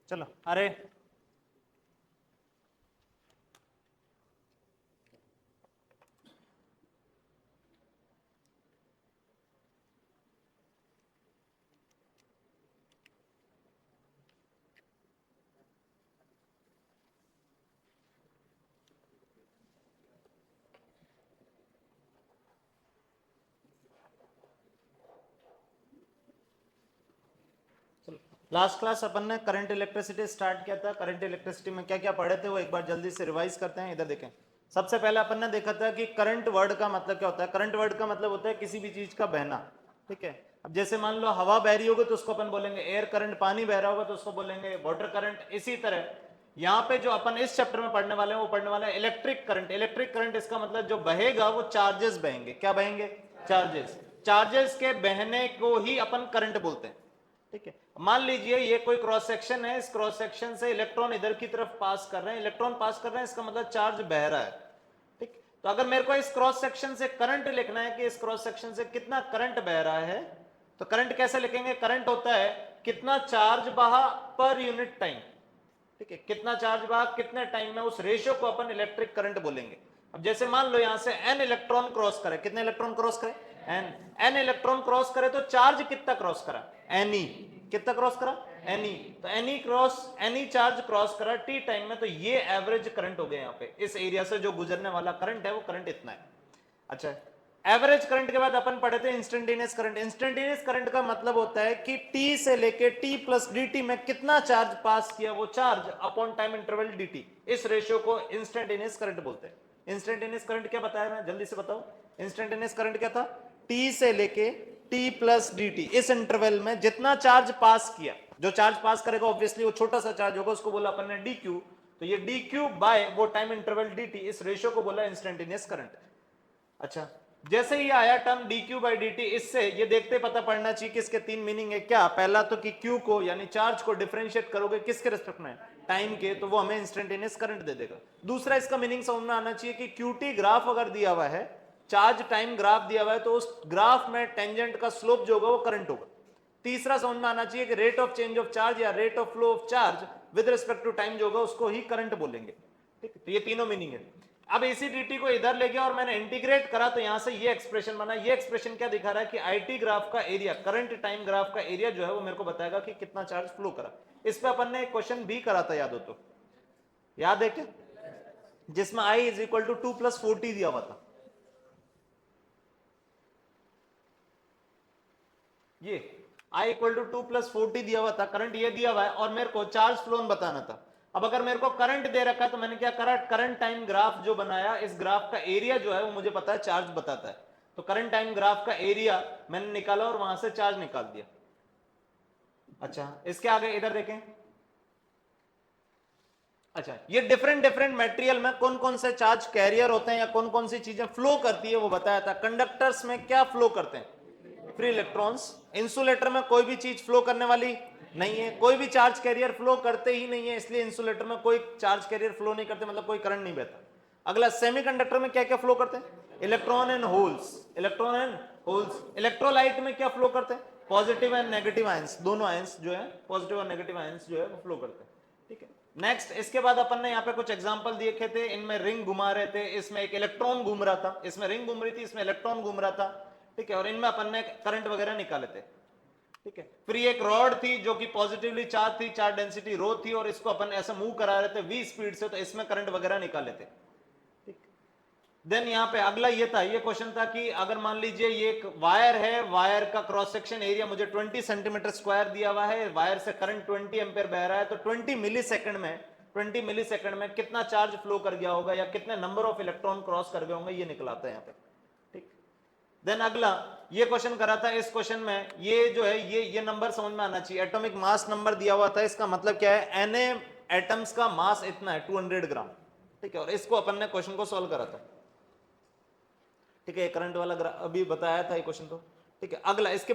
चलो अरे last class अपन ने करंट इलेक्ट्रिसिटी स्टार्ट किया था। करंट इलेक्ट्रिसिटी में क्या क्या पढ़े थे वो एक बार जल्दी से रिवाइज करते हैं। इधर देखें, सबसे पहले अपन ने देखा था कि करंट वर्ड का मतलब क्या होता है। करंट वर्ड का मतलब होता है किसी भी चीज का बहना। ठीक है, अब जैसे मान लो हवा बह रही होगी तो उसको अपन बोलेंगे एयर करंट, पानी बह रहा होगा तो उसको बोलेंगे वाटर करंट। इसी तरह यहाँ पे जो अपन इस चैप्टर में पढ़ने वाले हैं वो पढ़ने वाले हैं इलेक्ट्रिक करंट। इलेक्ट्रिक करंट इसका मतलब जो बहेगा वो चार्जेस बहेंगे। क्या बहेंगे? चार्जेस। चार्जेस के बहने को ही अपन करंट बोलते हैं। ठीक है, मान लीजिए ये कोई क्रॉस सेक्शन है, इस क्रॉस सेक्शन से इलेक्ट्रॉन इधर की तरफ पास कर रहे हैं, इलेक्ट्रॉन पास कर रहे हैं, इसका मतलब चार्ज बह रहा है। ठीक, तो अगर मेरे को इस क्रॉस सेक्शन से करंट लिखना है कि इस क्रॉस सेक्शन से कितना करंट बह रहा है, तो करंट कैसे लिखेंगे? करंट होता है कितना चार्ज बहा पर यूनिट टाइम। ठीक है, कितना चार्ज बहा कितने टाइम में, उस रेशियो को अपन इलेक्ट्रिक करंट बोलेंगे। अब जैसे मान लो यहां से n इलेक्ट्रॉन क्रॉस करे, कितने इलेक्ट्रॉन क्रॉस करे? n इलेक्ट्रॉन क्रॉस करे तो चार्ज कितना क्रॉस करा? ne। कितना क्रॉस करा? ne। तो ne cross ne charge cross करा t टाइम में, तो ये एवरेज करंट हो गया। यहाँ पे इस एरिया से जो गुजरने वाला करंट है वो करंट इतना है। अच्छा, एवरेज करंट के बाद अपन पढ़े थे इंस्टेंटेनियस करंट। इंस्टेंटेनियस करंट का मतलब होता है कि t से लेके t प्लस dt में कितना चार्ज पास किया, वो charge upon time interval dt। इस रेशियो को इंस्टेंटेनियस करंट बोलते हैं। इंस्टेंटेनियस करंट क्या बताया मैं, जल्दी से बताओ। इंस्टेंटेनियस करंट क्या था? t से लेके t प्लस dt, इस इंटरवल में जितना चार्ज पास किया, जो चार्ज पास करेगा ऑब्वियसली वो छोटा सा चार्ज होगा, उसको बोला अपन ने dq। तो ये dq बाय वो टाइम इंटरवल dt, इस रेशियो को बोला इंस्टेंटेनियस करंट। अच्छा, जैसे ही आया टर्म dq बाई dt, इससे ये देखते पता पड़ना चाहिए कि इसके तीन मीनिंग है। क्या? पहला तो कि q को यानी चार्ज को डिफरेंशिएट करोगे किसके रिस्पेक्ट में? टाइम के, तो वो हमें इंस्टेंटेनियस करंट दे देगा। दूसरा इसका मीनिंग समझ में आना चाहिए कि qt ग्राफ अगर दिया हुआ है, चार्ज टाइम ग्राफ दिया हुआ है, तो उस ग्राफ में टेंजेंट का स्लोप जो होगा वो करंट होगा। तीसरा समझ में आना चाहिए कि rate of change of charge या rate of flow of charge with respect to time जो होगा उसको ही करंट बोलेंगे। ठीक है, तो ये तीनों मीनिंग है। अब इसी dt को इधर ले गया और मैंने इंटीग्रेट करा, तो यहां से ये एक्सप्रेशन बना। ये एक्सप्रेशन क्या दिखा रहा है कि आईटी ग्राफ का एरिया, करंट टाइम ग्राफ का एरिया जो है वो मेरे को बताएगा कि कितना चार्ज फ्लो करा। इस पे अपन ने एक क्वेश्चन भी करा था, याद हो तो? याद है क्या? जिसमें i is equal to 2 plus 40 दिया हुआ था। ये i इक्वल टू 2 प्लस 40 दिया हुआ था, करंट ये दिया हुआ है और मेरे को चार्ज फ्लोन बताना था। अब अगर मेरे को करंट दे रखा है तो मैंने क्या करा, करंट टाइम ग्राफ जो बनाया, इस ग्राफ का एरिया जो है वो मुझे पता है चार्ज बताता है। तो करंट टाइम ग्राफ का एरिया मैंने निकाला और वहां से चार्ज निकाल दिया। अच्छा, इसके आगे इधर देखें। अच्छा, ये डिफरेंट डिफरेंट मटेरियल में कौन कौन से चार्ज कैरियर होते हैं या कौन कौन सी चीजें फ्लो करती है वो बताया था। कंडक्टर्स में क्या फ्लो करते हैं? Free electrons. इंसुलेटर में कोई भी चीज फ्लो करने वाली नहीं है, कोई भी चार्ज कैरियर फ्लो करते ही नहीं है, इसलिए इंसुलेटर में कोई चार्ज कैरियर फ्लो नहीं करते, मतलब कोई करंट नहीं बहता। अगला, सेमीकंडक्टर में क्या क्या फ्लो करते हैं? Electron and holes. Electron and holes. Electrolyte में क्या फ्लो करते हैं? पॉजिटिव एंड नेगेटिव आयंस, दोनों आयंस जो है पॉजिटिव और नेगेटिव आयंस जो है वो फ्लो करते हैं। ठीक है, नेक्स्ट इसके बाद अपन ने यहाँ पे कुछ एग्जांपल देखे थे। इनमें रिंग घुमा रहे थे, इसमें एक इलेक्ट्रॉन घूम रहा था, इसमें रिंग घूम रही थी, इसमें इलेक्ट्रॉन घूम रहा था। ठीक है, और इनमें अपन ने करंट वगैरह निकाले थे। ठीक है, फिर ये एक रॉड थी जो कि पॉजिटिवली चार्ज थी, चार्ज डेंसिटी रो थी, और इसको अपन ऐसे मूव करा रहे थे v स्पीड से, तो इसमें करंट वगैरह निकाले थे। देन यहाँ पे अगला ये था, ये क्वेश्चन था कि अगर मान लीजिए ये एक वायर है, वायर का क्रॉस सेक्शन एरिया मुझे 20 सेंटीमीटर स्क्वायर दिया हुआ है, वायर से करंट 20 एम्पेयर बह रहा है, तो 20 मिली सेकंड में कितना चार्ज फ्लो कर गया होगा या कितने नंबर ऑफ इलेक्ट्रॉन क्रॉस कर गए होंगे, ये निकलाता है यहाँ पे। ठीक, देन अगला ये क्वेश्चन करा था। इस क्वेश्चन में ये जो है ये नंबर समझ में आना चाहिए। एटॉमिक मास नंबर दिया हुआ था, इसका मतलब क्या है, Na एटम्स का मास इतना है 200 ग्राम। ठीक है, और इसको अपन ने क्वेश्चन को सॉल्व करा था। ठीक है, करंट वाला अभी बताया था ये क्वेश्चन तो। ठीक है, अगला इसके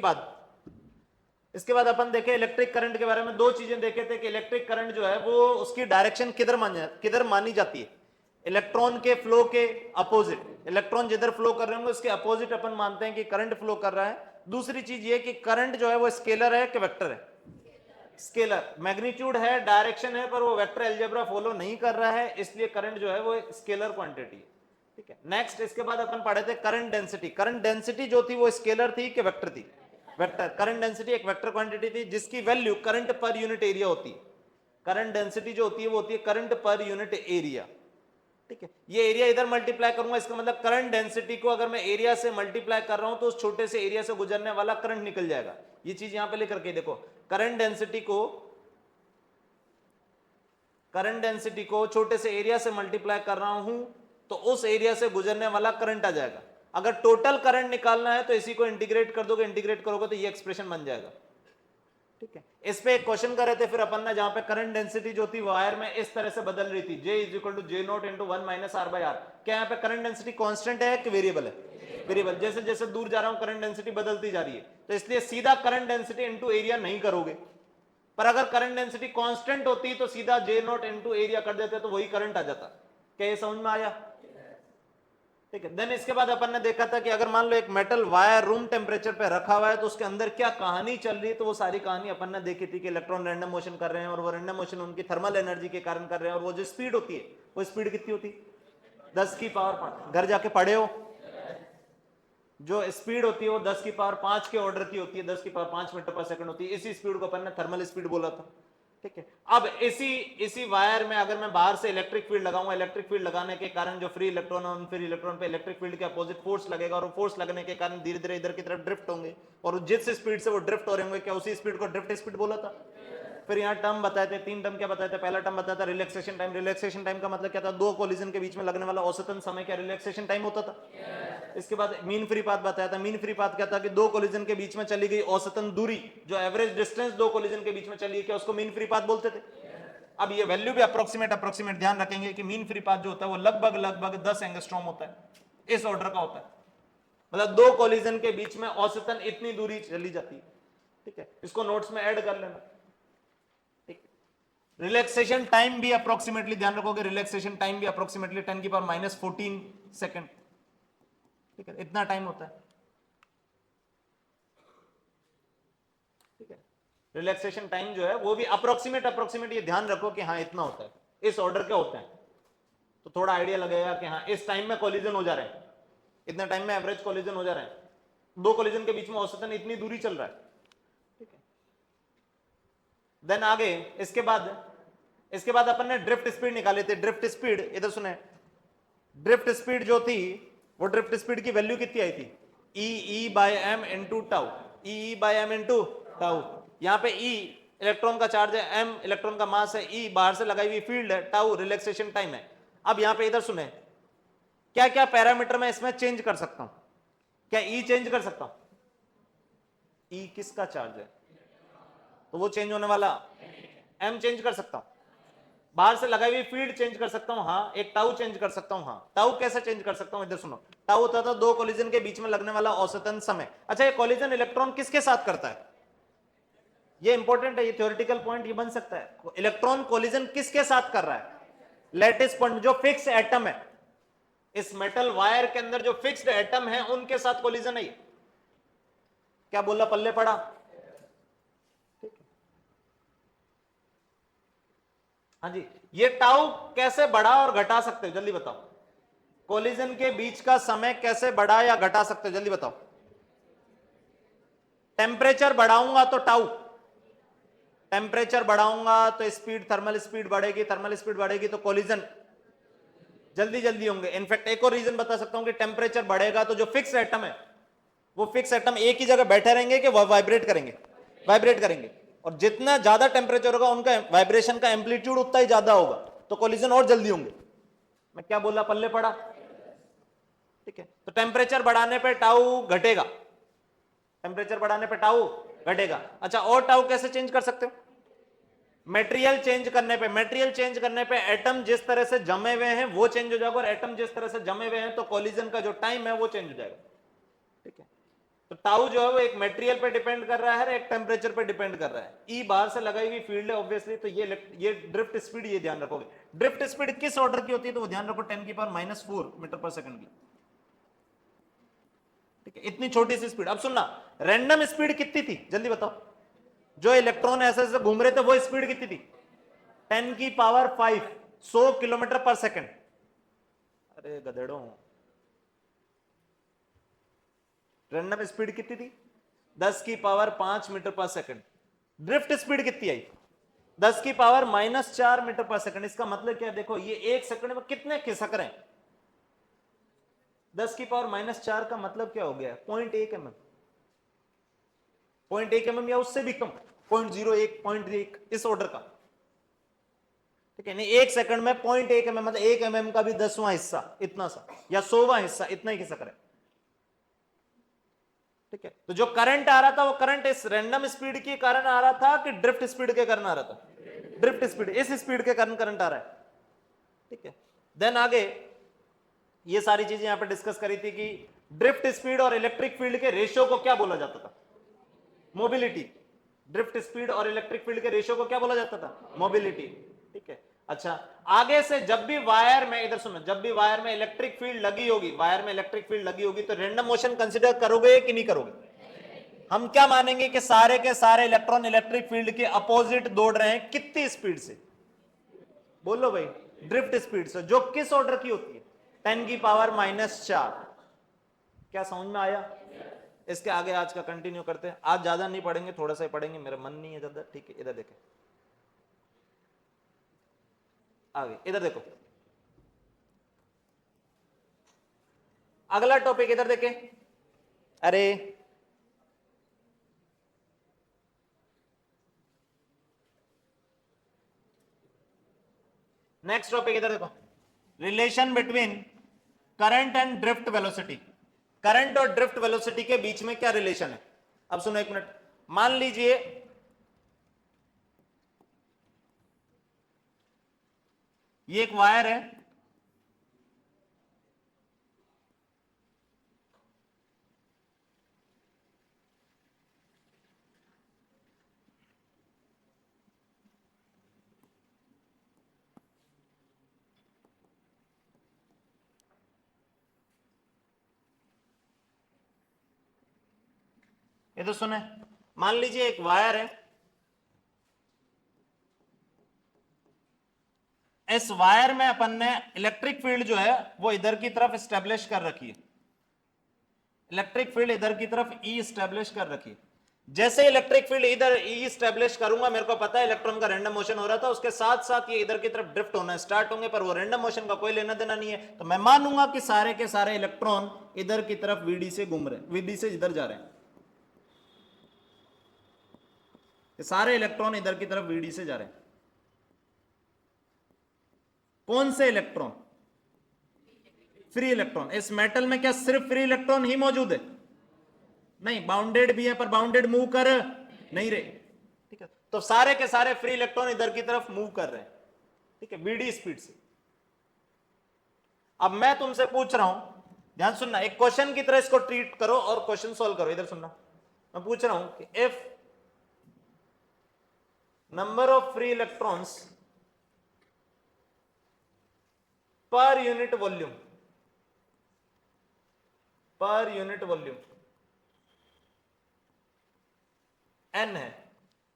बाद अपन देखे इलेक्ट्रिक करंट के बारे में। दो चीजें देखे थे कि इलेक्ट्रिक करंट जो है वो उसकी डायरेक्शन किधर मानी जाती है? इलेक्ट्रॉन के फ्लो के अपोजिट। इलेक्ट्रॉन जिधर फ्लो कर रहे होंगे उसके अपोजिट अपन मानते हैं कि करंट फ्लो कर रहा है। दूसरी चीज ये कि करंट जो है वो स्केलर है कि वेक्टर है? स्केलर, मैग्नीट्यूड है, डायरेक्शन है, पर वो वेक्टर अलजेब्रा फॉलो नहीं कर रहा है, इसलिए करंट जो है वो स्केलर क्वांटिटी है। ठीक है, नेक्स्ट इसके बाद अपन पढ़े थे करंट डेंसिटी। करंट डेंसिटी जो थी वो स्केलर थी कि वेक्टर थी? वेक्टर। करंट डेंसिटी एक वेक्टर क्वांटिटी थी जिसकी value current per unit area होती है। करंट डेंसिटी जो होती है वो होती है करंट पर यूनिट एरिया। ठीक है, ये एरिया इधर मल्टीप्लाई करूंगा, इसका मतलब करंट डेंसिटी को अगर मैं एरिया से मल्टीप्लाई कर रहा हूं तो उस छोटे से एरिया से गुजरने वाला करंट निकल जाएगा। ये चीज यहां पे लेकर के देखो, करंट डेंसिटी को छोटे से एरिया से मल्टीप्लाई कर रहा हूं तो उस एरिया से गुजरने वाला करंट आ जाएगा। अगर टोटल करंट निकालना है तो इसी को इंटीग्रेट कर दोगे, इंटीग्रेट करोगे तो ये एक्सप्रेशन बन जाएगा। ठीक है, इस पे एक क्वेश्चन कर रहे थे फिर अपन ने, जहां पे करंट डेंसिटी जो थी वायर में इस तरह से बदल रही थी, J is equal to J naught into 1 minus R by R. क्या यहाँ पे करंट डेंसिटी कांस्टेंट है कि वेरिएबल है? वेरिएबल। जैसे जैसे दूर जा रहा हूं करंट डेंसिटी बदलती जा रही है, तो इसलिए सीधा करंट डेंसिटी इंटू एरिया नहीं करोगे, पर अगर करंट डेंसिटी कांस्टेंट होती तो सीधा J नॉट इंटू एरिया कर देते तो वही करंट आ जाता। क्या ये समझ में आया? ठीक है, देन इसके बाद अपन ने देखा था कि अगर मान लो एक मेटल वायर रूम टेम्परेचर पे रखा हुआ है तो उसके अंदर क्या कहानी चल रही है, तो वो सारी कहानी अपन ने देखी थी कि इलेक्ट्रॉन रैंडम मोशन कर रहे हैं और वो रैंडम मोशन उनकी थर्मल एनर्जी के कारण कर रहे हैं, और वो जो स्पीड होती है वो स्पीड कितनी होती है? 10 की पावर 5। घर जाके पढ़े हो, जो स्पीड होती है वो 10 की पावर 5 के ऑर्डर की होती है, 10 की पावर 5 मीटर पर सेकंड होती है। इसी स्पीड को अपन ने थर्मल स्पीड बोला था। ठीक है, अब इसी वायर में अगर मैं बाहर से इलेक्ट्रिक फील्ड लगाऊंगा, इलेक्ट्रिक फील्ड लगाने के कारण जो फ्री इलेक्ट्रॉन है उन फ्री इलेक्ट्रॉन पे इलेक्ट्रिक फील्ड के अपोजिट फोर्स लगेगा, और फोर्स लगने के कारण धीरे धीरे इधर की तरफ ड्रिफ्ट होंगे, और जिस स्पीड से वो ड्रिफ्ट हो रहे होंगे, क्या उसी स्पीड को ड्रिफ्ट स्पीड बोला था? फिर यहाँ टर्म बताए थे, 3 टर्म क्या बताए थे? पहला टर्म बताया था रिलैक्सेशन टाइम। रिलैक्सेशन टाइम का मतलब क्या था? दो कोलिजन के बीच में लगने वाला औसतन समय क्या रिलैक्सेशन टाइम होता था? इसके बाद मीन फ्री पाथ बताया था। मीन फ्री पाथ क्या था? कि दो कोलिजन के बीच में चली गई औसतन दूरी, जो एवरेज डिस्टेंस दो कोलिजन के बीच में चली है, क्या उसको मीन फ्री पाथ बोलते थे? अब ये वैल्यू भी अप्रोक्सीमेट ध्यान रखेंगे कि मीन फ्री पाथ जो होता है वो लगभग 10 एंगस्ट्रॉम होता है, इस ऑर्डर का होता है। मतलब दो कोलिजन के बीच में औसतन इतनी दूरी चली जाती है। ठीक है, इसको नोट्स में ऐड कर लेना। ठीक, रिलैक्सेशन टाइम भी अप्रोक्सीमेटली ध्यान रखोगे, रिलैक्सेशन टाइम भी अप्रोक्सीमेटली 10 की पावर माइनस 14 सेकंड। ठीक है, इतना टाइम होता है। ठीक है, रिलैक्सेशन टाइम जो है वो भी अप्रोक्सीमेट ये ध्यान रखो कि हाँ इतना होता है, इस ऑर्डर के होते हैं, तो थोड़ा आइडिया लगेगा कि हाँ इस टाइम में कोलिजन हो जा रहे हैं, इतने टाइम में एवरेज कोलिजन हो जा रहे हैं, दो कोलिजन के बीच में औसतन इतनी दूरी चल रहा है। ठीक है, देन आगे इसके बाद अपन ने ड्रिफ्ट स्पीड निकाली थी। ड्रिफ्ट स्पीड इधर सुने, ड्रिफ्ट स्पीड जो थी वो ड्रिफ्ट स्पीड की वैल्यू कितनी आई थी? E by M into tau. E by M into tau. यहां पे ई इलेक्ट्रॉन का चार्ज है, एम इलेक्ट्रॉन का मास है, ई बाहर से लगाई हुई फील्ड है, टाउ रिलैक्सेशन टाइम है। अब यहां पे इधर सुने, क्या क्या पैरामीटर मैं इसमें चेंज कर सकता हूं? क्या ई चेंज कर सकता हूं? ई किसका चार्ज है तो वो चेंज होने वाला। एम चेंज कर सकता हूं, बाहर से लगाई हुई फील्ड चेंज कर सकता हूं, हाँ। एक टाउ चेंज कर सकता हूं, हाँ। टाउ कैसे चेंज कर सकता हूं? इधर सुनो, टाउ होता था दो कोलिजन के बीच में लगने वाला औसतन समय। अच्छा, ये कोलिजन इलेक्ट्रॉन किसके साथ करता है? ये इंपॉर्टेंट है, ये थ्योरेटिकल पॉइंट ये बन सकता है। इलेक्ट्रॉन कोलिजन किसके साथ कर रहा है? लैटिस पॉइंट, जो फिक्स एटम है, इस मेटल वायर के अंदर जो फिक्स्ड एटम है उनके साथ कोलिजन है। क्या बोला, पल्ले पड़ा? हाँ जी, ये टाउ कैसे बढ़ा और घटा सकते हो जल्दी बताओ? कोलिजन के बीच का समय कैसे बढ़ा या घटा सकते हो जल्दी बताओ? टेम्परेचर बढ़ाऊंगा तो टाउ, टेम्परेचर बढ़ाऊंगा तो स्पीड, थर्मल स्पीड बढ़ेगी, थर्मल स्पीड बढ़ेगी तो कोलिजन जल्दी जल्दी होंगे। इनफैक्ट एक और रीजन बता सकता हूं कि टेम्परेचर बढ़ेगा तो जो फिक्स एटम है वो फिक्स एटम एक ही जगह बैठे रहेंगे कि वह वाइब्रेट करेंगे? वाइब्रेट करेंगे, और जितना ज्यादा टेम्परेचर होगा उनका वाइब्रेशन का एम्पलीट्यूड उतना ही ज्यादा होगा, तो कोलिजन और जल्दी होंगे। मैं क्या बोला, पल्ले पड़ा? ठीक है, तो टेम्परेचर बढ़ाने पे टाउ घटेगा, टेम्परेचर बढ़ाने पे टाउ घटेगा। अच्छा, और टाउ कैसे चेंज कर सकते हो? मटेरियल चेंज करने पे एटम जिस तरह से जमे हुए हैं वो चेंज हो जाएगा, और एटम जिस तरह से जमे हुए हैं तो कोलिजन का जो टाइम है वो चेंज हो जाएगा। ठीक है, तो टाउ जो है वो एक मटेरियल पे डिपेंड कर रहा है, एक टेम्परेचर पे डिपेंड कर रहा है। ई बाहर से लगाई हुई फील्ड है ऑब्वियसली, तो ये ड्रिफ्ट स्पीड, ये ध्यान रखोगे। ड्रिफ्ट स्पीड किस ऑर्डर की होती है तो वो ध्यान रखो, 10 की पावर माइनस 4 मीटर पर सेकंड की। ठीक है, इतनी छोटी सी स्पीड। अब सुनना, रैंडम स्पीड कितनी थी जल्दी बताओ? जो इलेक्ट्रॉन ऐसे ऐसे घूम रहे थे वो स्पीड कितनी थी? 10 की पावर 5, 100 किलोमीटर पर सेकंड। अरे गधेड़ों, रैंडम स्पीड कितनी थी? 10 की पावर 5 मीटर पर सेकंड। ड्रिफ्ट स्पीड कितनी आई? 10 की पावर -4 मीटर पर सेकंड। इसका मतलब क्या है? देखो ये एक सेकंड में कितने खिसक रहे हैं। 10 की पावर -4 का मतलब क्या हो गया? 0.1 mm, 0.1 mm या उससे भी कम, 0.01, 0.1 इस ऑर्डर का। ठीक है, नहीं एक सेकंड में 0.1 mm मतलब 1 mm का भी 10वां हिस्सा इतना सा, या 100वां हिस्सा इतना ही खिसक रहा है। ठीक है, तो जो करंट आ रहा था वो करंट इस रैंडम स्पीड के कारण आ रहा था कि ड्रिफ्ट स्पीड के कारण आ रहा था? ड्रिफ्ट स्पीड, इस स्पीड के कारण करंट आ रहा है। ठीक है, देन आगे ये सारी चीजें यहां पे डिस्कस करी थी कि ड्रिफ्ट स्पीड और इलेक्ट्रिक फील्ड के रेशियो को क्या बोला जाता था? मोबिलिटी। ड्रिफ्ट स्पीड और इलेक्ट्रिक फील्ड के रेशियो को क्या बोला जाता था? मोबिलिटी। ठीक है, अच्छा आगे से जब भी वायर में, इधर सुनो, जब भी वायर में इलेक्ट्रिक फील्ड लगी होगी, वायर में इलेक्ट्रिक फील्ड लगी होगी तो रैंडम मोशन कंसीडर करोगे कि नहीं करोगे? हम क्या मानेंगे कि सारे के सारे इलेक्ट्रॉन इलेक्ट्रिक फील्ड के अपोजिट दौड़ रहे हैं, कितनी स्पीड से? बोलो भाई, ड्रिफ्ट स्पीड से, जो किस ऑर्डर की होती है? 10 की पावर -4। क्या समझ में आया? इसके आगे आज का कंटिन्यू करते हैं। आज ज्यादा नहीं पढ़ेंगे, थोड़ा सा ही पढ़ेंगे, मेरा मन नहीं है ज्यादा। ठीक है, इधर देखें, आगे इधर देखो, अगला टॉपिक इधर देखें। अरे नेक्स्ट टॉपिक इधर देखो, relation between current and drift velocity. Current और ड्रिफ्ट वेलोसिटी के बीच में क्या रिलेशन है? अब सुनो एक मिनट, मान लीजिए ये एक वायर है, ये तो सुने, मान लीजिए एक वायर है, इस वायर में अपन ने इलेक्ट्रिक फील्ड जो है वो इधर की तरफ स्टेब्लिश कर रखी है, इलेक्ट्रिक फील्ड इधर की तरफ ई स्टेब्लिश कर रखी है। जैसे इलेक्ट्रिक फील्ड इधर ई स्टेब्लिश करूंगा, मेरे को पता है इलेक्ट्रॉन का रैंडम मोशन हो रहा था, उसके साथ साथ ये इधर की तरफ ड्रिफ्ट होना स्टार्ट होंगे, पर वो रैंडम मोशन का कोई लेना देना नहीं है, तो मैं मानूंगा कि सारे के सारे इलेक्ट्रॉन इधर की तरफ वीडी से घूम रहे हैं, वीडी से इधर जा रहे हैं, सारे इलेक्ट्रॉन इधर की तरफ वीडी से जा रहे हैं। कौन से इलेक्ट्रॉन? Free electron. इस मेटल में क्या सिर्फ फ्री इलेक्ट्रॉन ही मौजूद है? नहीं, बाउंडेड भी है, पर बाउंडेड मूव कर नहीं रहे। ठीक है, तो सारे के सारे फ्री इलेक्ट्रॉन इधर की तरफ मूव कर रहे हैं। ठीक है, बीडी स्पीड से। अब मैं तुमसे पूछ रहा हूं, ध्यान सुनना, एक क्वेश्चन की तरह इसको ट्रीट करो और क्वेश्चन सॉल्व करो। इधर सुनना, मैं पूछ रहा हूं कि if number of free electrons पर यूनिट वॉल्यूम, पर यूनिट वॉल्यूम n है,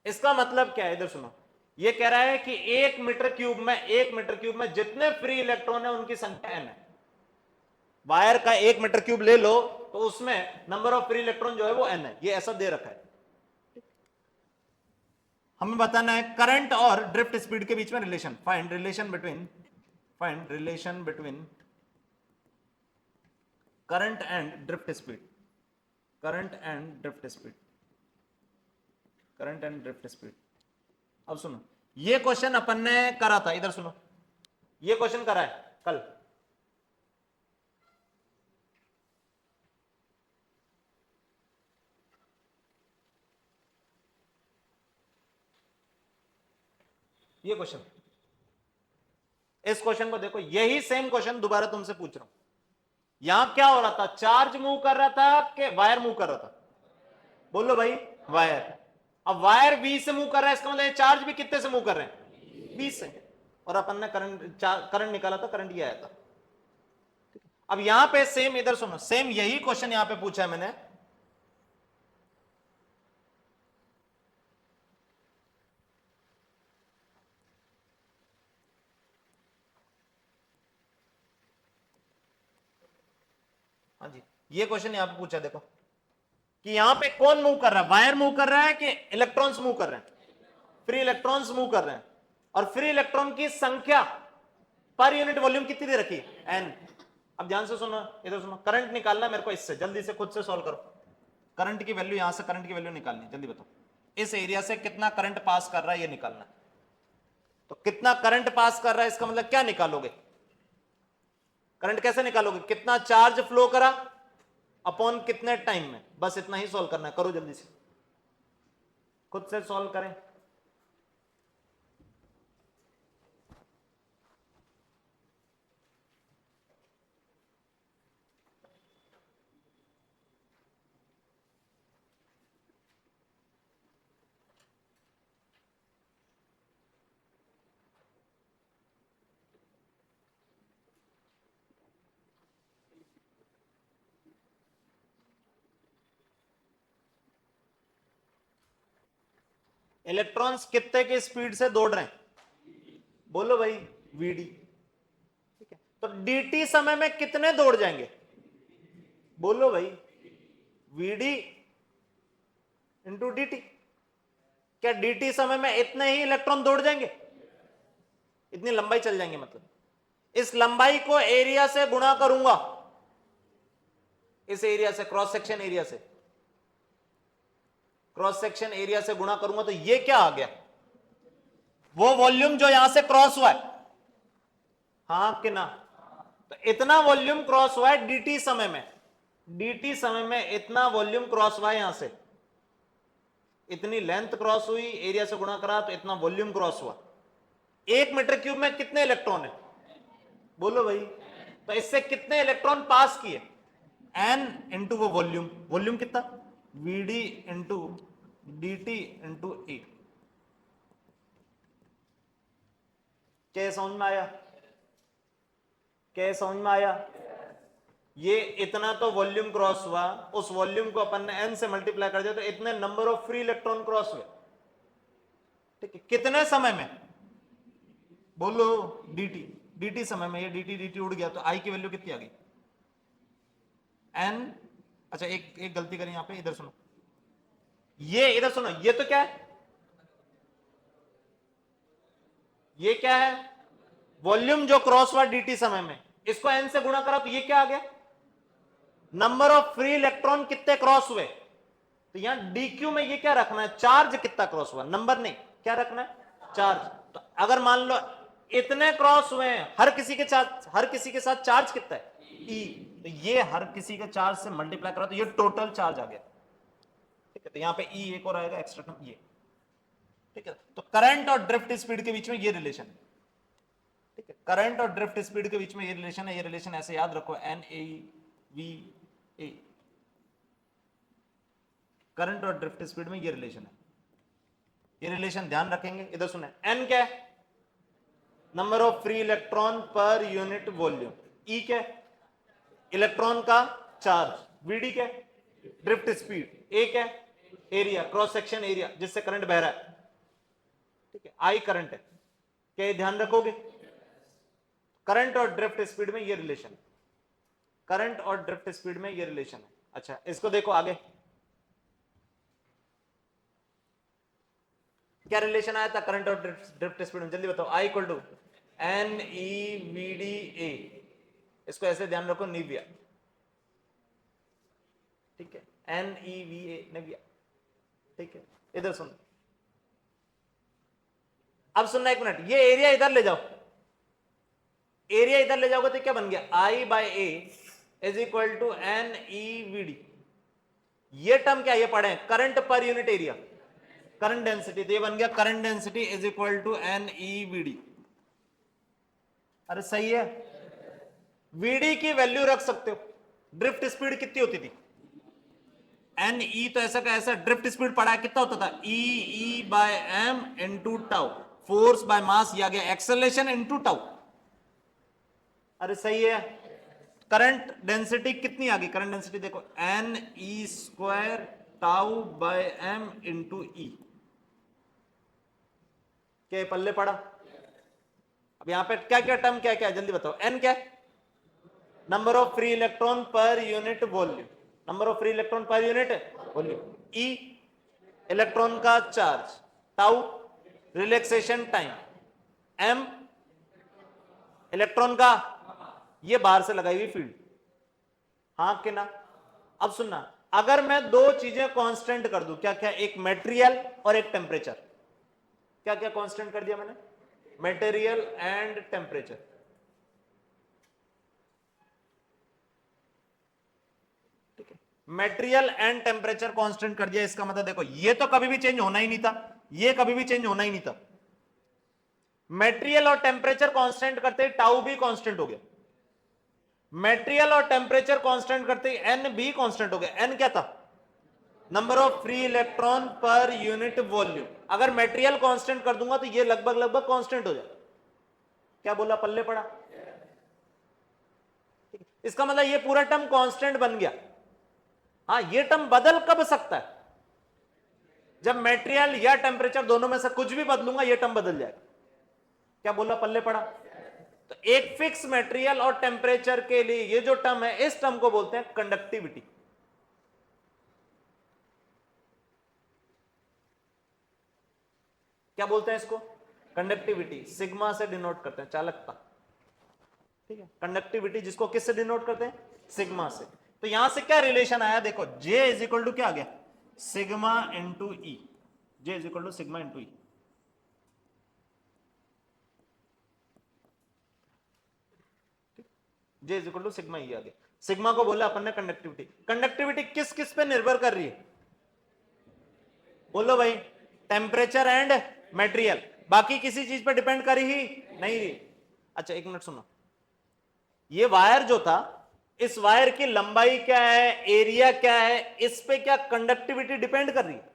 इसका मतलब क्या है? इधर सुनो, ये कह रहा है कि 1 मीटर क्यूब में जितने फ्री इलेक्ट्रॉन है उनकी संख्या n है। वायर का 1 मीटर क्यूब ले लो तो उसमें नंबर ऑफ फ्री इलेक्ट्रॉन जो है वो n है, ये ऐसा दे रखा है। हमें बताना है करंट और ड्रिफ्ट स्पीड के बीच में relation. Find relation between current and drift speed, current and drift speed, current and drift speed. अब सुनो, ये क्वेश्चन अपन ने करा था, इधर सुनो, ये क्वेश्चन करा है कल। ये क्वेश्चन, इस क्वेश्चन को देखो, यही सेम क्वेश्चन दोबारा तुमसे पूछ रहा हूं। यहां क्या हो रहा था? चार्ज मूव कर रहा था कि वायर मूव कर रहा था? बोलो भाई, वायर। अब वायर V से मूव कर रहा है, इसका मतलब चार्ज भी कितने से मूव कर रहे हैं? V से। और अपन ने करंट निकाला था, करंट ये आया था। अब यहां पे सेम, इधर सुनो, सेम यही क्वेश्चन यहां पे पूछा है मैंने। हाँ जी, ये क्वेश्चन यहां पे पूछा देखो कि यहां पे कौन मूव कर रहा है, वायर मूव कर रहा है कि इलेक्ट्रॉन्स मूव कर रहे हैं? फ्री इलेक्ट्रॉन्स मूव कर रहे हैं। और फ्री इलेक्ट्रॉन की संख्या पर यूनिट वॉल्यूम कितनी दे रखी है? एन। अब ध्यान से सुनो, इधर सुनो, करंट निकालना है मेरे को इससे, जल्दी से खुद से सॉल्व करो। करंट की वैल्यू, यहां से करंट की वैल्यू निकालनी है, जल्दी बताओ। इस एरिया से कितना करंट पास कर रहा है ये निकालना है। तो कितना करंट पास कर रहा है इसका मतलब क्या निकालोगे? करंट कैसे निकालोगे? कितना चार्ज फ्लो करा अपॉन कितने टाइम में, बस इतना ही सॉल्व करना है। करो जल्दी से, खुद से सॉल्व करें। इलेक्ट्रॉन्स कितने की स्पीड से दौड़ रहे हैं? बोलो भाई, वीडी। ठीक है, तो डीटी समय में कितने दौड़ जाएंगे? बोलो भाई, वीडी इंटू डीटी। क्या डीटी समय में इतने ही इलेक्ट्रॉन दौड़ जाएंगे? इतनी लंबाई चल जाएंगे, मतलब इस लंबाई को एरिया से गुणा करूंगा, इस एरिया से, क्रॉस सेक्शन एरिया से, क्रॉस सेक्शन एरिया से गुणा करूंगा, तो ये क्या आ गया? वो वॉल्यूम जो यहां से क्रॉस हुआ है, हाँ कि ना? तो इतना वॉल्यूम क्रॉस हुआ है डीटी समय में, डीटी समय में इतना वॉल्यूम क्रॉस हुआ है, यहां से इतनी लेंथ क्रॉस हुई, एरिया से गुणा करा तो इतना वॉल्यूम क्रॉस हुआ। 1 मीटर क्यूब में कितने इलेक्ट्रॉन है? बोलो भाई, तो इससे कितने इलेक्ट्रॉन पास किए? एन इंटू वो वॉल्यूम, वॉल्यूम कितना? VD into D into E. क्या समझ में आया? क्या समझ में आया? ये इतना तो वॉल्यूम क्रॉस हुआ, उस वॉल्यूम को अपन ने एन से मल्टीप्लाई कर दिया तो इतने number of free electron cross हुए। ठीक है, कितने समय में? बोलो, डीटी, डीटी समय में। ये डीटी डीटी उड़ गया तो आई की वैल्यू कितनी आ गई? एन। अच्छा, एक एक गलती करी यहां पे, इधर सुनो, ये इधर सुनो, ये तो क्या है? ये क्या है? वॉल्यूम जो क्रॉस हुआ डीटी समय में, इसको एन से गुणा करा तो ये क्या आ गया? नंबर ऑफ फ्री इलेक्ट्रॉन कितने क्रॉस हुए। तो यहां डीक्यू में ये क्या रखना है? चार्ज कितना क्रॉस हुआ, नंबर नहीं, क्या रखना है? चार्ज। तो अगर मान लो इतने क्रॉस हुए हैं, हर किसी के साथ, हर किसी के साथ चार्ज कितना है? ई। तो ये हर किसी के चार्ज से मल्टीप्लाई करा तो ये टोटल चार्ज आ गया। ठीक है, तो यहां पे ई एक और आएगा एक्स्ट्रा टर्म, ये। ठीक है, तो करंट और ड्रिफ्ट स्पीड के बीच में ये रिलेशन है। ठीक है, करंट और ड्रिफ्ट स्पीड के बीच में ये रिलेशन है। ये रिलेशन ऐसे याद रखो, N A V A. Current और ड्रिफ्ट स्पीड में ये रिलेशन है, ये रिलेशन ध्यान रखेंगे। इधर सुने, एन क्या है? Number of free electron per unit volume. E क्या है? इलेक्ट्रॉन का चार्ज। वीडी क्या है? Drift speed. ए क्या है? एरिया, क्रॉस सेक्शन एरिया जिससे करंट बह रहा है। ठीक है, आई करंट है। क्या ये ध्यान रखोगे? करंट और ड्रिफ्ट स्पीड में ये रिलेशन है, करंट और ड्रिफ्ट स्पीड में ये रिलेशन है। अच्छा, इसको देखो आगे क्या रिलेशन आया था करंट और ड्रिफ्ट स्पीड में, जल्दी बताओ। I equal to N E V D A. इसको ऐसे ध्यान रखो, निविया। ठीक है, N E V A, Nivia. ठीक है, इधर सुन, अब सुनना, 1 मिनट, ये एरिया इधर ले जाओ, एरिया इधर ले जाओगे तो क्या बन गया? I by A is equal to N E V D. ये टर्म क्या ये पढ़े? Current per unit area, current density. तो ये बन गया current density is equal to N E V D. अरे सही है, वीडी की वैल्यू रख सकते हो। ड्रिफ्ट स्पीड कितनी होती थी? एन ई, तो ऐसा का ऐसा ड्रिफ्ट स्पीड पढ़ा है, कितना होता था? E E by M into tau, force by mass, या गया एक्सेलरेशन इंटू टाउ। अरे सही है। करंट डेंसिटी कितनी आ गई? करंट डेंसिटी देखो, N E square tau by M into E. क्या पल्ले पड़ा? अब यहां पे क्या क्या टर्म क्या क्या है जल्दी बताओ। एन क्या है? Number of free electron per unit volume, number of free electron per unit volume, E electron का चार्ज, tau relaxation time, M electron का, ये बाहर से लगाई हुई फील्ड, हाँ कि ना। अब सुनना, अगर मैं दो चीजें कांस्टेंट कर दूं, क्या क्या, एक मटेरियल और एक टेम्परेचर, क्या क्या कांस्टेंट कर दिया मैंने, मटेरियल एंड टेम्परेचर। ठीक है, मटेरियल एंड टेम्परेचर कांस्टेंट कर दिया, इसका मतलब देखो ये तो कभी भी चेंज होना ही नहीं था, ये कभी भी चेंज होना ही नहीं था। मटेरियल और टेम्परेचर कांस्टेंट करते ही टाउ भी कांस्टेंट हो गया, मटेरियल और टेम्परेचर कांस्टेंट करते ही एन भी कांस्टेंट हो गया। एन क्या था, number of free electron per unit volume. अगर मटेरियल कांस्टेंट कर दूंगा तो ये लगभग लगभग कांस्टेंट हो जाए। क्या बोला, पल्ले पड़ा। इसका मतलब ये पूरा टर्म कांस्टेंट बन गया। हाँ, ये टर्म बदल कब सकता है, जब मटेरियल या टेम्परेचर दोनों में से कुछ भी बदलूंगा ये टर्म बदल जाएगा। क्या बोला, पल्ले पड़ा। तो एक फिक्स मटेरियल और टेम्परेचर के लिए ये जो टर्म है, इस टर्म को बोलते हैं कंडक्टिविटी। क्या बोलते हैं इसको, कंडक्टिविटी। सिग्मा से डिनोट करते हैं, चालकता। ठीक है, कंडक्टिविटी जिसको किससे डिनोट करते हैं, सिग्मा से। तो यहां से क्या रिलेशन आया, देखो J इज इक्वल टू क्या आ गया, sigma into E. J is equal to sigma into E. J is equal to sigma E आ गया। सिग्मा को बोला अपन ने कंडक्टिविटी। कंडक्टिविटी किस किस पे निर्भर कर रही है, बोलो भाई, टेम्परेचर एंड मटेरियल, बाकी किसी चीज पे डिपेंड कर ही नहीं रही। अच्छा एक मिनट सुनो, ये वायर जो था, इस वायर की लंबाई क्या है, एरिया क्या है, इस पे क्या कंडक्टिविटी डिपेंड कर रही है,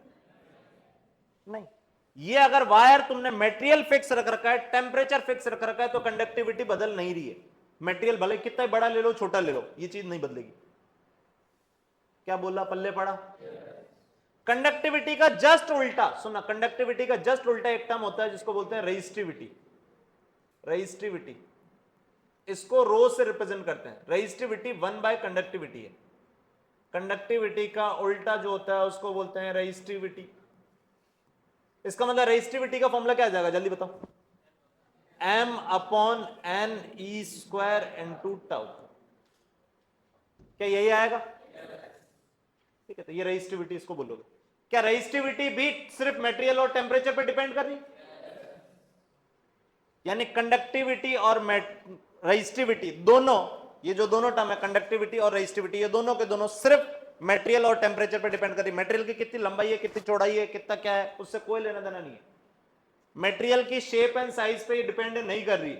नहीं। ये अगर वायर तुमने मटेरियल फिक्स रख रखा है, टेम्परेचर फिक्स रख रखा है, तो कंडक्टिविटी बदल नहीं रही है। मटेरियल भले कितना बड़ा ले लो छोटा ले लो, ये चीज नहीं बदलेगी। क्या बोला, पल्ले पड़ा। कंडक्टिविटी का जस्ट उल्टा सुना, कंडक्टिविटी का जस्ट उल्टा एक टर्म होता है जिसको बोलते हैं रेजिस्टिविटी। रेजिस्टिविटी, इसको रो से रिप्रेजेंट करते हैं। रेजिस्टिविटी 1 बाय कंडक्टिविटी है। कंडक्टिविटी का उल्टा जो होता है उसको बोलते हैं रेजिस्टिविटी। इसका मतलब रेजिस्टिविटी का फॉर्मूला क्या आ जाएगा, जल्दी बताओ, m upon N E square into tau. क्या यही आएगा, ठीक है। तो ये रेजिस्टिविटी इसको बोलोगे। क्या रेजिस्टिविटी भी सिर्फ मटेरियल और टेम्परेचर पर डिपेंड कर रही, यानी कंडक्टिविटी और रेजिस्टिविटी दोनों, ये जो दोनों टर्म है कंडक्टिविटी और रेजिस्टिविटी, ये दोनों के दोनों सिर्फ मटेरियल और टेम्परेचर पर डिपेंड कर रही है। मटेरियल की कितनी लंबाई है, कितनी चौड़ाई है, कितना क्या है, उससे कोई लेना देना नहीं है। मटेरियल की शेप एंड साइज पे डिपेंड नहीं कर रही।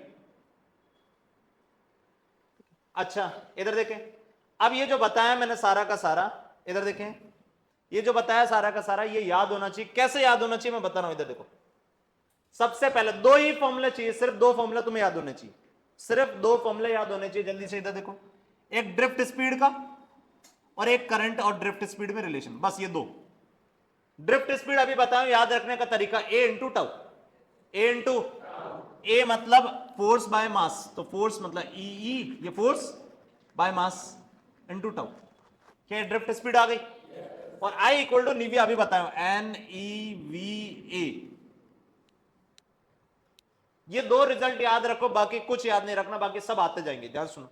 अच्छा इधर देखें, अब ये जो बताया मैंने सारा का सारा, इधर देखें, ये जो बताया सारा का सारा, ये याद होना चाहिए। कैसे याद होना चाहिए मैं बता रहा हूं, इधर देखो। सबसे पहले दो ही फॉर्मूला चाहिए, सिर्फ दो फॉर्मूला तुम्हें याद होने चाहिए, सिर्फ दो फॉर्मूले याद होने चाहिए। जल्दी से इधर देखो, एक ड्रिफ्ट स्पीड का और एक करंट और ड्रिफ्ट स्पीड में रिलेशन, बस ये दो। ड्रिफ्ट स्पीड अभी बताऊं याद रखने का तरीका, ए इंटू टाउ। ए इंटू ए मतलब फोर्स बाय मास, तो फोर्स मतलब ई, ये force by mass into tau. क्या ड्रिफ्ट स्पीड आ गई। और आई इक्वल टू नीवी अभी बताया, एन ई वी ए। ये दो रिजल्ट याद रखो, बाकी कुछ याद नहीं रखना, बाकी सब आते जाएंगे। ध्यान सुनो,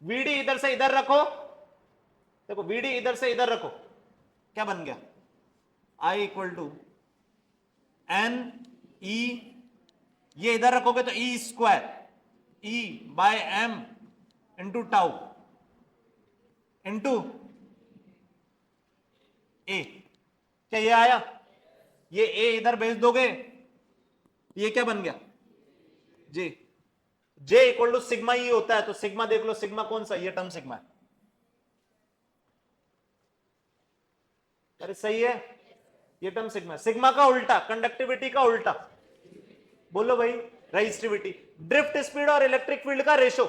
वीडी इधर से इधर रखो, देखो वीडी इधर से इधर रखो, क्या बन गया, I equal to N E, ये इधर रखोगे तो E square, E by M into tau into A. क्या ये आया, ये ए इधर भेज दोगे, ये क्या बन गया, जे। जे इक्वल टू सिग्मा ई होता है, तो सिग्मा देख लो, सिग्मा कौन सा, ये टर्म सिग्मा है। अरे सही है, ये टर्म सिग्मा है। सिग्मा का उल्टा, कंडक्टिविटी का उल्टा, बोलो भाई, रेजिस्टिविटी। ड्रिफ्ट स्पीड और इलेक्ट्रिक फील्ड का रेशो,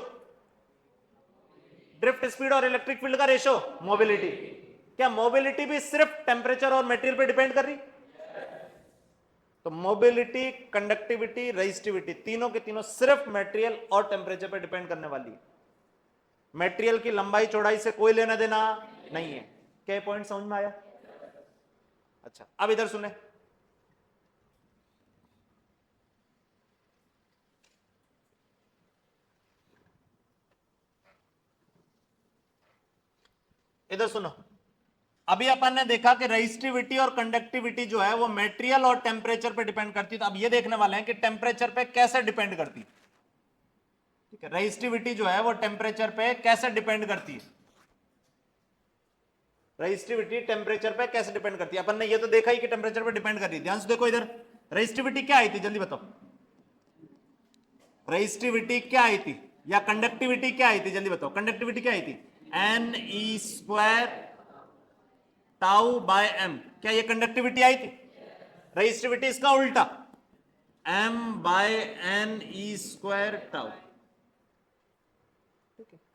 ड्रिफ्ट स्पीड और इलेक्ट्रिक फील्ड का रेशो, मोबिलिटी। क्या मोबिलिटी भी सिर्फ टेम्परेचर और मटेरियल पे डिपेंड कर रही, तो मोबिलिटी, कंडक्टिविटी, रेजिस्टिविटी, तीनों के तीनों सिर्फ मटेरियल और टेम्परेचर पे डिपेंड करने वाली है। मटेरियल की लंबाई चौड़ाई से कोई लेना देना नहीं है। क्या पॉइंट समझ में आया? अच्छा, अब इधर सुने, इधर सुनो। अभी अपन ने देखा कि रेजिस्टिविटी और कंडक्टिविटी जो है वो मटेरियल और टेम्परेचर पे डिपेंड करती है। तो अब ये देखने वाले हैं कि टेम्परेचर पे कैसे डिपेंड करती है। ठीक है, रेजिस्टिविटी जो है वो टेम्परेचर पे कैसे डिपेंड करती है। रेजिस्टिविटी टेम्परेचर पे कैसे डिपेंड करती है? अपन ने ये तो देखा ही कि टेम्परेचर पे डिपेंड कर रही है। ध्यान से देखो इधर, रेजिस्टिविटी क्या आई थी, जल्दी बताओ। रेजिस्टिविटी क्या आई थी या कंडक्टिविटी क्या आई थी, जल्दी बताओ। कंडक्टिविटी क्या आई थी? N E square tau by M. क्या ये कंडक्टिविटी आई थी? रेजिस्टिविटी इसका उल्टा, M by N E square tau.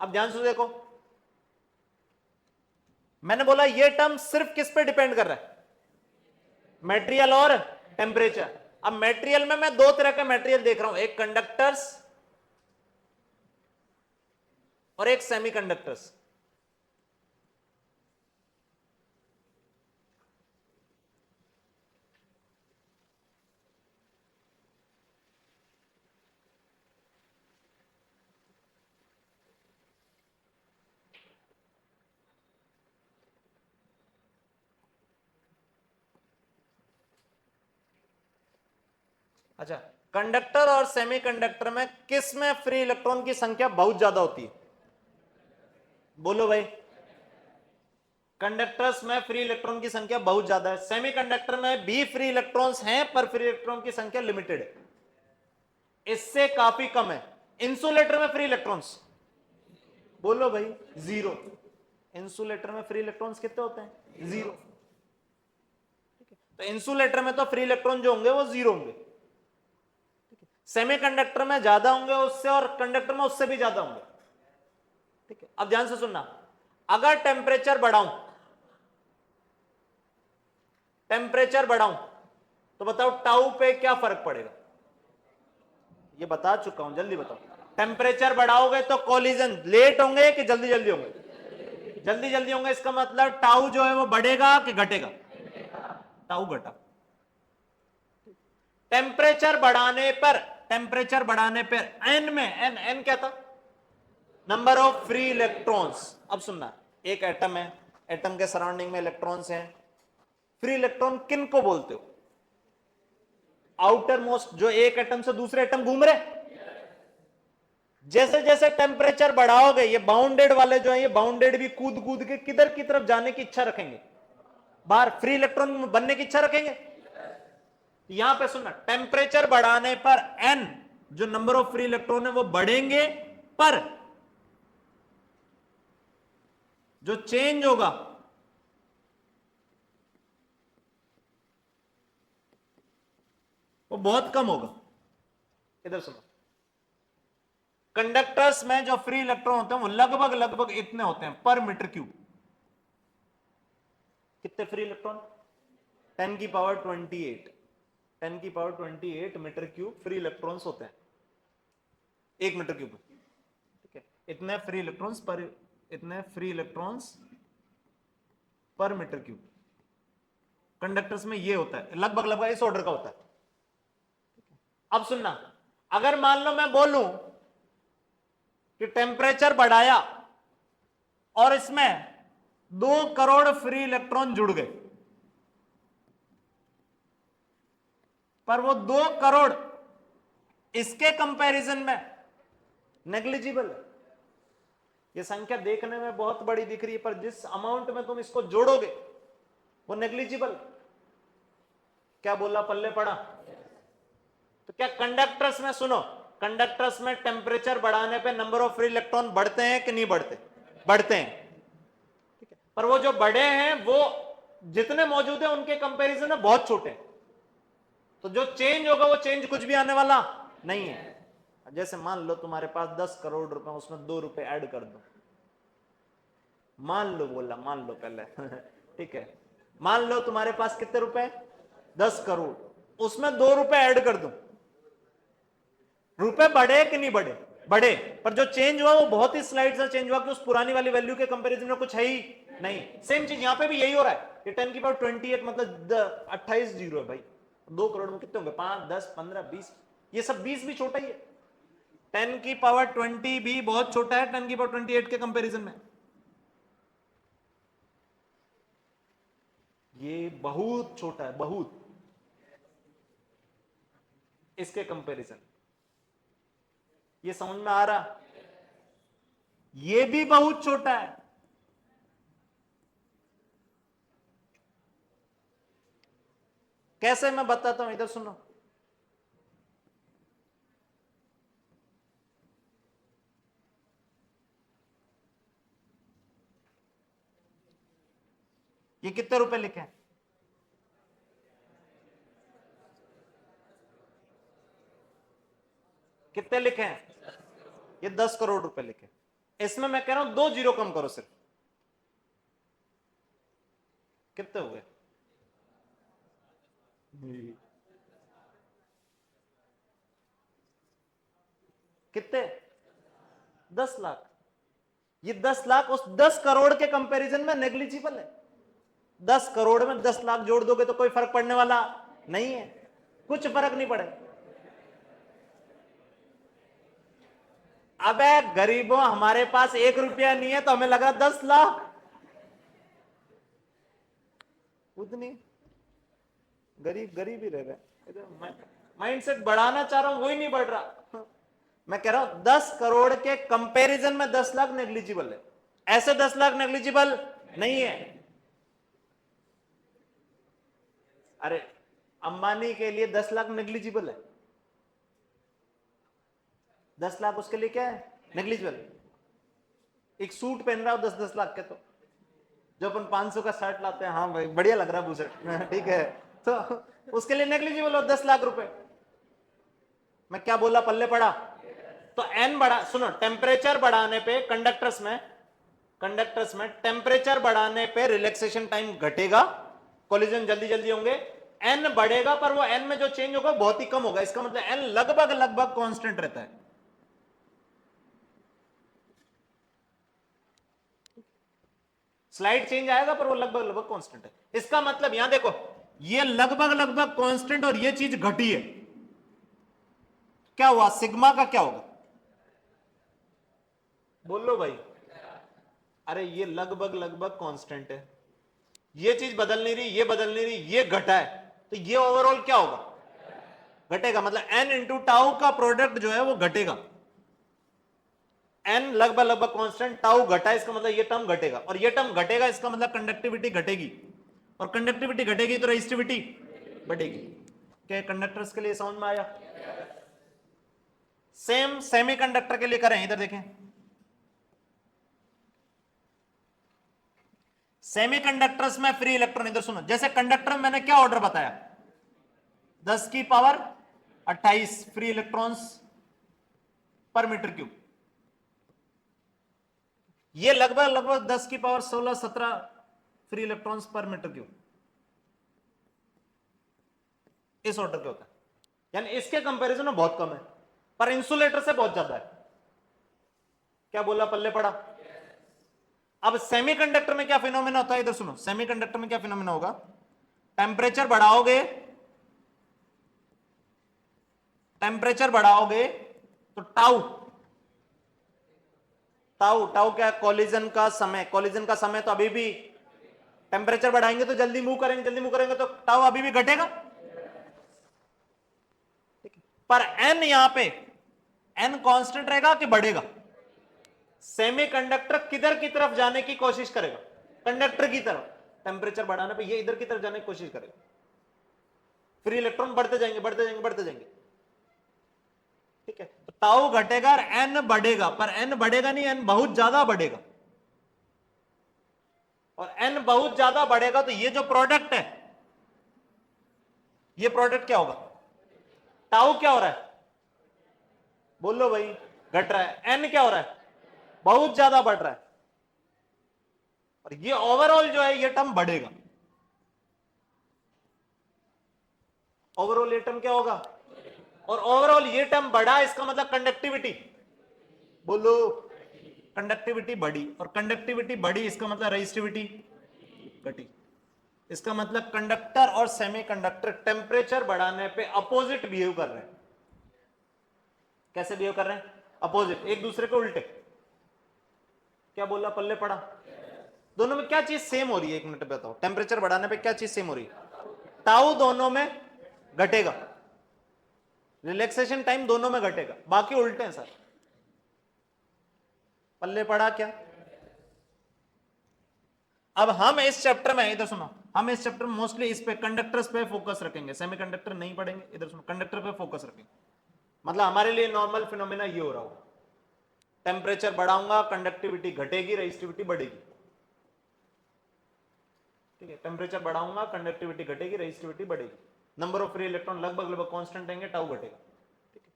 अब ध्यान से देखो, मैंने बोला ये टर्म सिर्फ किस पे डिपेंड कर रहा है? मटेरियल और टेम्परेचर। अब मटेरियल में मैं दो तरह का मटेरियल देख रहा हूं, एक कंडक्टर्स और एक सेमीकंडक्टर्स। अच्छा, कंडक्टर और सेमीकंडक्टर में किस में फ्री इलेक्ट्रॉन की संख्या बहुत ज्यादा होती है? बोलो भाई। कंडक्टर्स में फ्री इलेक्ट्रॉन की संख्या बहुत ज्यादा है। सेमीकंडक्टर में भी फ्री इलेक्ट्रॉन्स हैं पर फ्री इलेक्ट्रॉन की संख्या लिमिटेड है, इससे काफी कम है। इंसुलेटर में फ्री इलेक्ट्रॉन्स, बोलो भाई, जीरो। इंसुलेटर में फ्री इलेक्ट्रॉन्स कितने होते हैं? जीरो। तो इंसुलेटर में तो फ्री इलेक्ट्रॉन जो होंगे वो जीरो होंगे। सेमीकंडक्टर में ज्यादा होंगे उससे, और कंडक्टर में उससे भी ज्यादा होंगे। ठीक है, अब ध्यान से सुनना, अगर टेम्परेचर बढ़ाऊं तो बताओ टाउ पे क्या फर्क पड़ेगा? ये बता चुका हूं, जल्दी बताओ। टेम्परेचर बढ़ाओगे तो कॉलिजन लेट होंगे कि जल्दी जल्दी होंगे? जल्दी जल्दी होंगे। इसका मतलब टाउ जो है वो बढ़ेगा कि घटेगा? टाउ घटा। टेम्परेचर बढ़ाने पर एन में, एन क्या था? Number of free electrons. अब सुनना, एक एटम है, एटम के सराउंडिंग में इलेक्ट्रॉन्स हैं। फ्री इलेक्ट्रॉन किन को बोलते हो? आउटर मोस्ट, जो एक एटम से दूसरे एटम घूम रहे। जैसे जैसे टेम्परेचर बढ़ाओगे, ये बाउंडेड वाले जो है, ये बाउंडेड भी कूद कूद के किधर की तरफ जाने की इच्छा रखेंगे? बाहर फ्री इलेक्ट्रॉन बनने की इच्छा रखेंगे। यहां पे सुनना, टेम्परेचर बढ़ाने पर एन, जो नंबर ऑफ फ्री इलेक्ट्रॉन है वो बढ़ेंगे, पर जो चेंज होगा वो बहुत कम होगा। इधर सुनो, कंडक्टर्स में जो फ्री इलेक्ट्रॉन होते हैं वो लगभग लगभग इतने होते हैं पर मीटर क्यूब। कितने फ्री इलेक्ट्रॉन? 10 की पावर 28, 10 की power 28 metre cube free electrons होते हैं एक मीटर क्यूब। ठीक है, इतने free electrons per metre cube conductors में ये होता है, लगभग लगभग इस ऑर्डर का होता है। अब सुनना, अगर मान लो मैं बोलूं कि टेम्परेचर बढ़ाया और इसमें 2 करोड़ फ्री इलेक्ट्रॉन जुड़ गए, पर वो 2 करोड़ इसके कंपैरिजन में नेग्लिजिबल है। ये संख्या देखने में बहुत बड़ी दिख रही है, पर जिस अमाउंट में तुम इसको जोड़ोगे वो नेग्लिजिबल। क्या बोला, पल्ले पड़ा? तो क्या कंडक्टर्स में, सुनो, कंडक्टर्स में टेम्परेचर बढ़ाने पे नंबर ऑफ फ्री इलेक्ट्रॉन बढ़ते हैं कि नहीं बढ़ते? बढ़ते हैं। ठीक है, पर वो जो बढ़े हैं वो जितने मौजूद हैं उनके कंपैरिजन में बहुत छोटे हैं। तो जो चेंज होगा वो चेंज कुछ भी आने वाला नहीं है। जैसे मान लो तुम्हारे पास 10 करोड़ रुपए, उसमें 2 रुपए ऐड कर दो। मान लो, बोला मान लो पहले ठीक है, मान लो तुम्हारे पास कितने रुपए? 10 करोड़, उसमें 2 रुपए ऐड कर दो, रुपए बढ़े कि नहीं बढ़े? बढ़े, पर जो चेंज हुआ वो बहुत ही स्लाइड सा चेंज हुआ कि उस पुरानी वाली वैल्यू के कंपैरिजन में कुछ है ही नहीं। सेम चीज यहां पे भी यही हो रहा है। ये 10 की पावर 28 मतलब 28 जीरो है भाई। 2 करोड़ में कितने होंगे? 5, 10, 15, 20। ये सब 20 भी छोटा ही है। 10 की पावर 20 भी बहुत छोटा है 10 की पावर 28 के कंपैरिजन में। ये बहुत छोटा है, बहुत, इसके कंपैरिजन। ये समझ में आ रहा? ये भी बहुत छोटा है। कैसे? मैं बताता हूं, इधर सुनो। ये कितने रुपए लिखे हैं? कितने लिखे हैं? ये 10 करोड़ रुपए लिखे। इसमें मैं कह रहा हूं 2 जीरो कम करो सिर्फ। कितने हो गए? कितने? 10 लाख। ये 10 लाख उस 10 करोड़ के कंपैरिजन में नेग्लिजिबल है। 10 करोड़ में 10 लाख जोड़ दोगे तो कोई फर्क पड़ने वाला नहीं है, कुछ फर्क नहीं पड़े। अबे गरीबों, हमारे पास 1 रुपया नहीं है तो हमें लगा 10 लाख। उतनी गरीब गरीब ही रह रहे। माइंडसेट बढ़ाना चाह रहा हूं, वही नहीं बढ़ रहा। मैं कह रहा हूं 10 करोड़ के कंपैरिजन में 10 लाख नेग्लिजिबल है, ऐसे 10 लाख नेग्लिजिबल नहीं है। अरे अंबानी के लिए 10 लाख नेग्लिजिबल है। 10 लाख उसके लिए क्या है? नेग्लिजिबल। एक सूट पहन रहा हो 10-10 लाख के, तो जो अपन 500 का शर्ट लाते हैं, हाँ भाई बढ़िया लग रहा है बुशर्ट ठीक है, तो उसके लिए नेग्लिजिबल हो 10 लाख रुपए। मैं क्या बोला, पल्ले पड़ा? तो एन बढ़ा, सुनो, टेम्परेचर बढ़ाने पे कंडक्टर्स में टेम्परेचर बढ़ाने पे रिलैक्सेशन टाइम घटेगा, कोलिजन जल्दी जल्दी होंगे। एन बढ़ेगा पर वो एन में जो चेंज होगा बहुत ही कम होगा। इसका मतलब एन लगभग लगभग कांस्टेंट रहता है। स्लाइड चेंज आएगा पर वो लगभग लगभग कांस्टेंट है। इसका मतलब यहां देखो, ये लगभग लगभग कांस्टेंट और ये चीज घटी है। क्या हुआ? सिग्मा का क्या होगा? बोलो भाई। अरे ये लगभग लगभग कांस्टेंट है, ये चीज बदल नहीं रही, ये बदल नहीं रही, ये घटा है, तो ये ओवरऑल क्या होगा? घटेगा। मतलब एन इंटू टाउ का प्रोडक्ट जो है वो घटेगा। एन लगभग लगभग कांस्टेंट, टाउ घटा, इसका मतलब ये टर्म घटेगा, और ये टर्म घटेगा इसका मतलब कंडक्टिविटी घटेगी, और कंडक्टिविटी घटेगी तो रेजिस्टिविटी बढ़ेगी। क्या कंडक्टर्स के लिए समझ में आया? सेम सेमीकंडक्टर के लिए करें, इधर देखें। सेमीकंडक्टर्स में फ्री इलेक्ट्रॉन, इधर सुनो, जैसे कंडक्टर में मैंने क्या ऑर्डर बताया? 10 की power 28 free electrons per metre cube. ये लगभग लगभग 10 की power 16-17 free electrons per metre cube, इस ऑर्डर के होता है। यानी इसके कंपैरिजन में बहुत कम है, पर इंसुलेटर से बहुत ज्यादा है। क्या बोला, पल्ले पड़ा? अब सेमीकंडक्टर में क्या फिनोमेना होता है, इधर सुनो। सेमीकंडक्टर में क्या फिनोमेना होगा? टेम्परेचर बढ़ाओगे, टेम्परेचर बढ़ाओगे तो टाउ, टाउ टाउ क्या? कॉलिजन का समय। कॉलिजन का समय तो अभी भी, टेम्परेचर बढ़ाएंगे तो जल्दी मूव करेंगे, जल्दी मूव करेंगे तो टाउ अभी भी घटेगा। पर एन यहां पे, एन कांस्टेंट रहेगा कि बढ़ेगा? सेमीकंडक्टर किधर की तरफ जाने की कोशिश करेगा? कंडक्टर की तरफ। टेम्परेचर बढ़ाने पे ये इधर की तरफ जाने की कोशिश करेगा, फ्री इलेक्ट्रॉन बढ़ते जाएंगे बढ़ते जाएंगे बढ़ते जाएंगे। ठीक है, तो टाउ घटेगा और एन बढ़ेगा, पर एन बढ़ेगा नहीं, एन बहुत ज्यादा बढ़ेगा। और एन बहुत ज्यादा बढ़ेगा तो ये जो प्रोडक्ट है, ये प्रोडक्ट क्या होगा? टाउ क्या हो रहा है? बोलो भाई। घट रहा है। एन क्या हो रहा है? बहुत ज्यादा बढ़ रहा है। और ये ओवरऑल जो है ये टर्म बढ़ेगा। ओवरऑल ये टर्म क्या होगा? और ओवरऑल ये टर्म बढ़ा, इसका मतलब कंडक्टिविटी बोलो, कंडक्टिविटी बढ़ी, और कंडक्टिविटी बढ़ी इसका मतलब रेजिस्टिविटी घटी। इसका मतलब कंडक्टर और सेमीकंडक्टर टेम्परेचर बढ़ाने पे अपोजिट बिहेव कर रहे हैं। कैसे बिहेव कर रहे हैं? अपोजिट, एक दूसरे के उल्टे। क्या बोला, पल्ले पड़ा? दोनों में क्या चीज सेम हो रही है? एक मिनट बताओ, टेम्परेचर बढ़ाने पे क्या चीज सेम हो रही है? टाउ दोनों में घटेगा, रिलैक्सेशन टाइम दोनों में घटेगा, बाकी उल्टे हैं सर। पल्ले पड़ा क्या? अब हम इस चैप्टर में, इधर सुनो, हम इस चैप्टर में मोस्टली इस पे कंडक्टर्स पे फोकस रखेंगे, सेमीकंडक्टर नहीं पढ़ेंगे। इधर सुनो, कंडक्टर पे फोकस रखेंगे। मतलब हमारे लिए नॉर्मल फिनोमेना ये हो रहा होगा, टेम्परेचर बढ़ाऊंगा कंडक्टिविटी घटेगी, रेजिस्टिविटी बढ़ेगी। ठीक है, टेम्परेचर बढ़ाऊंगा कंडक्टिविटी घटेगी, रेजिस्टिविटी बढ़ेगी, नंबर ऑफ फ्री इलेक्ट्रॉन लगभग लगभग कांस्टेंट रहेंगे, टाउ घटेगा। ठीक है,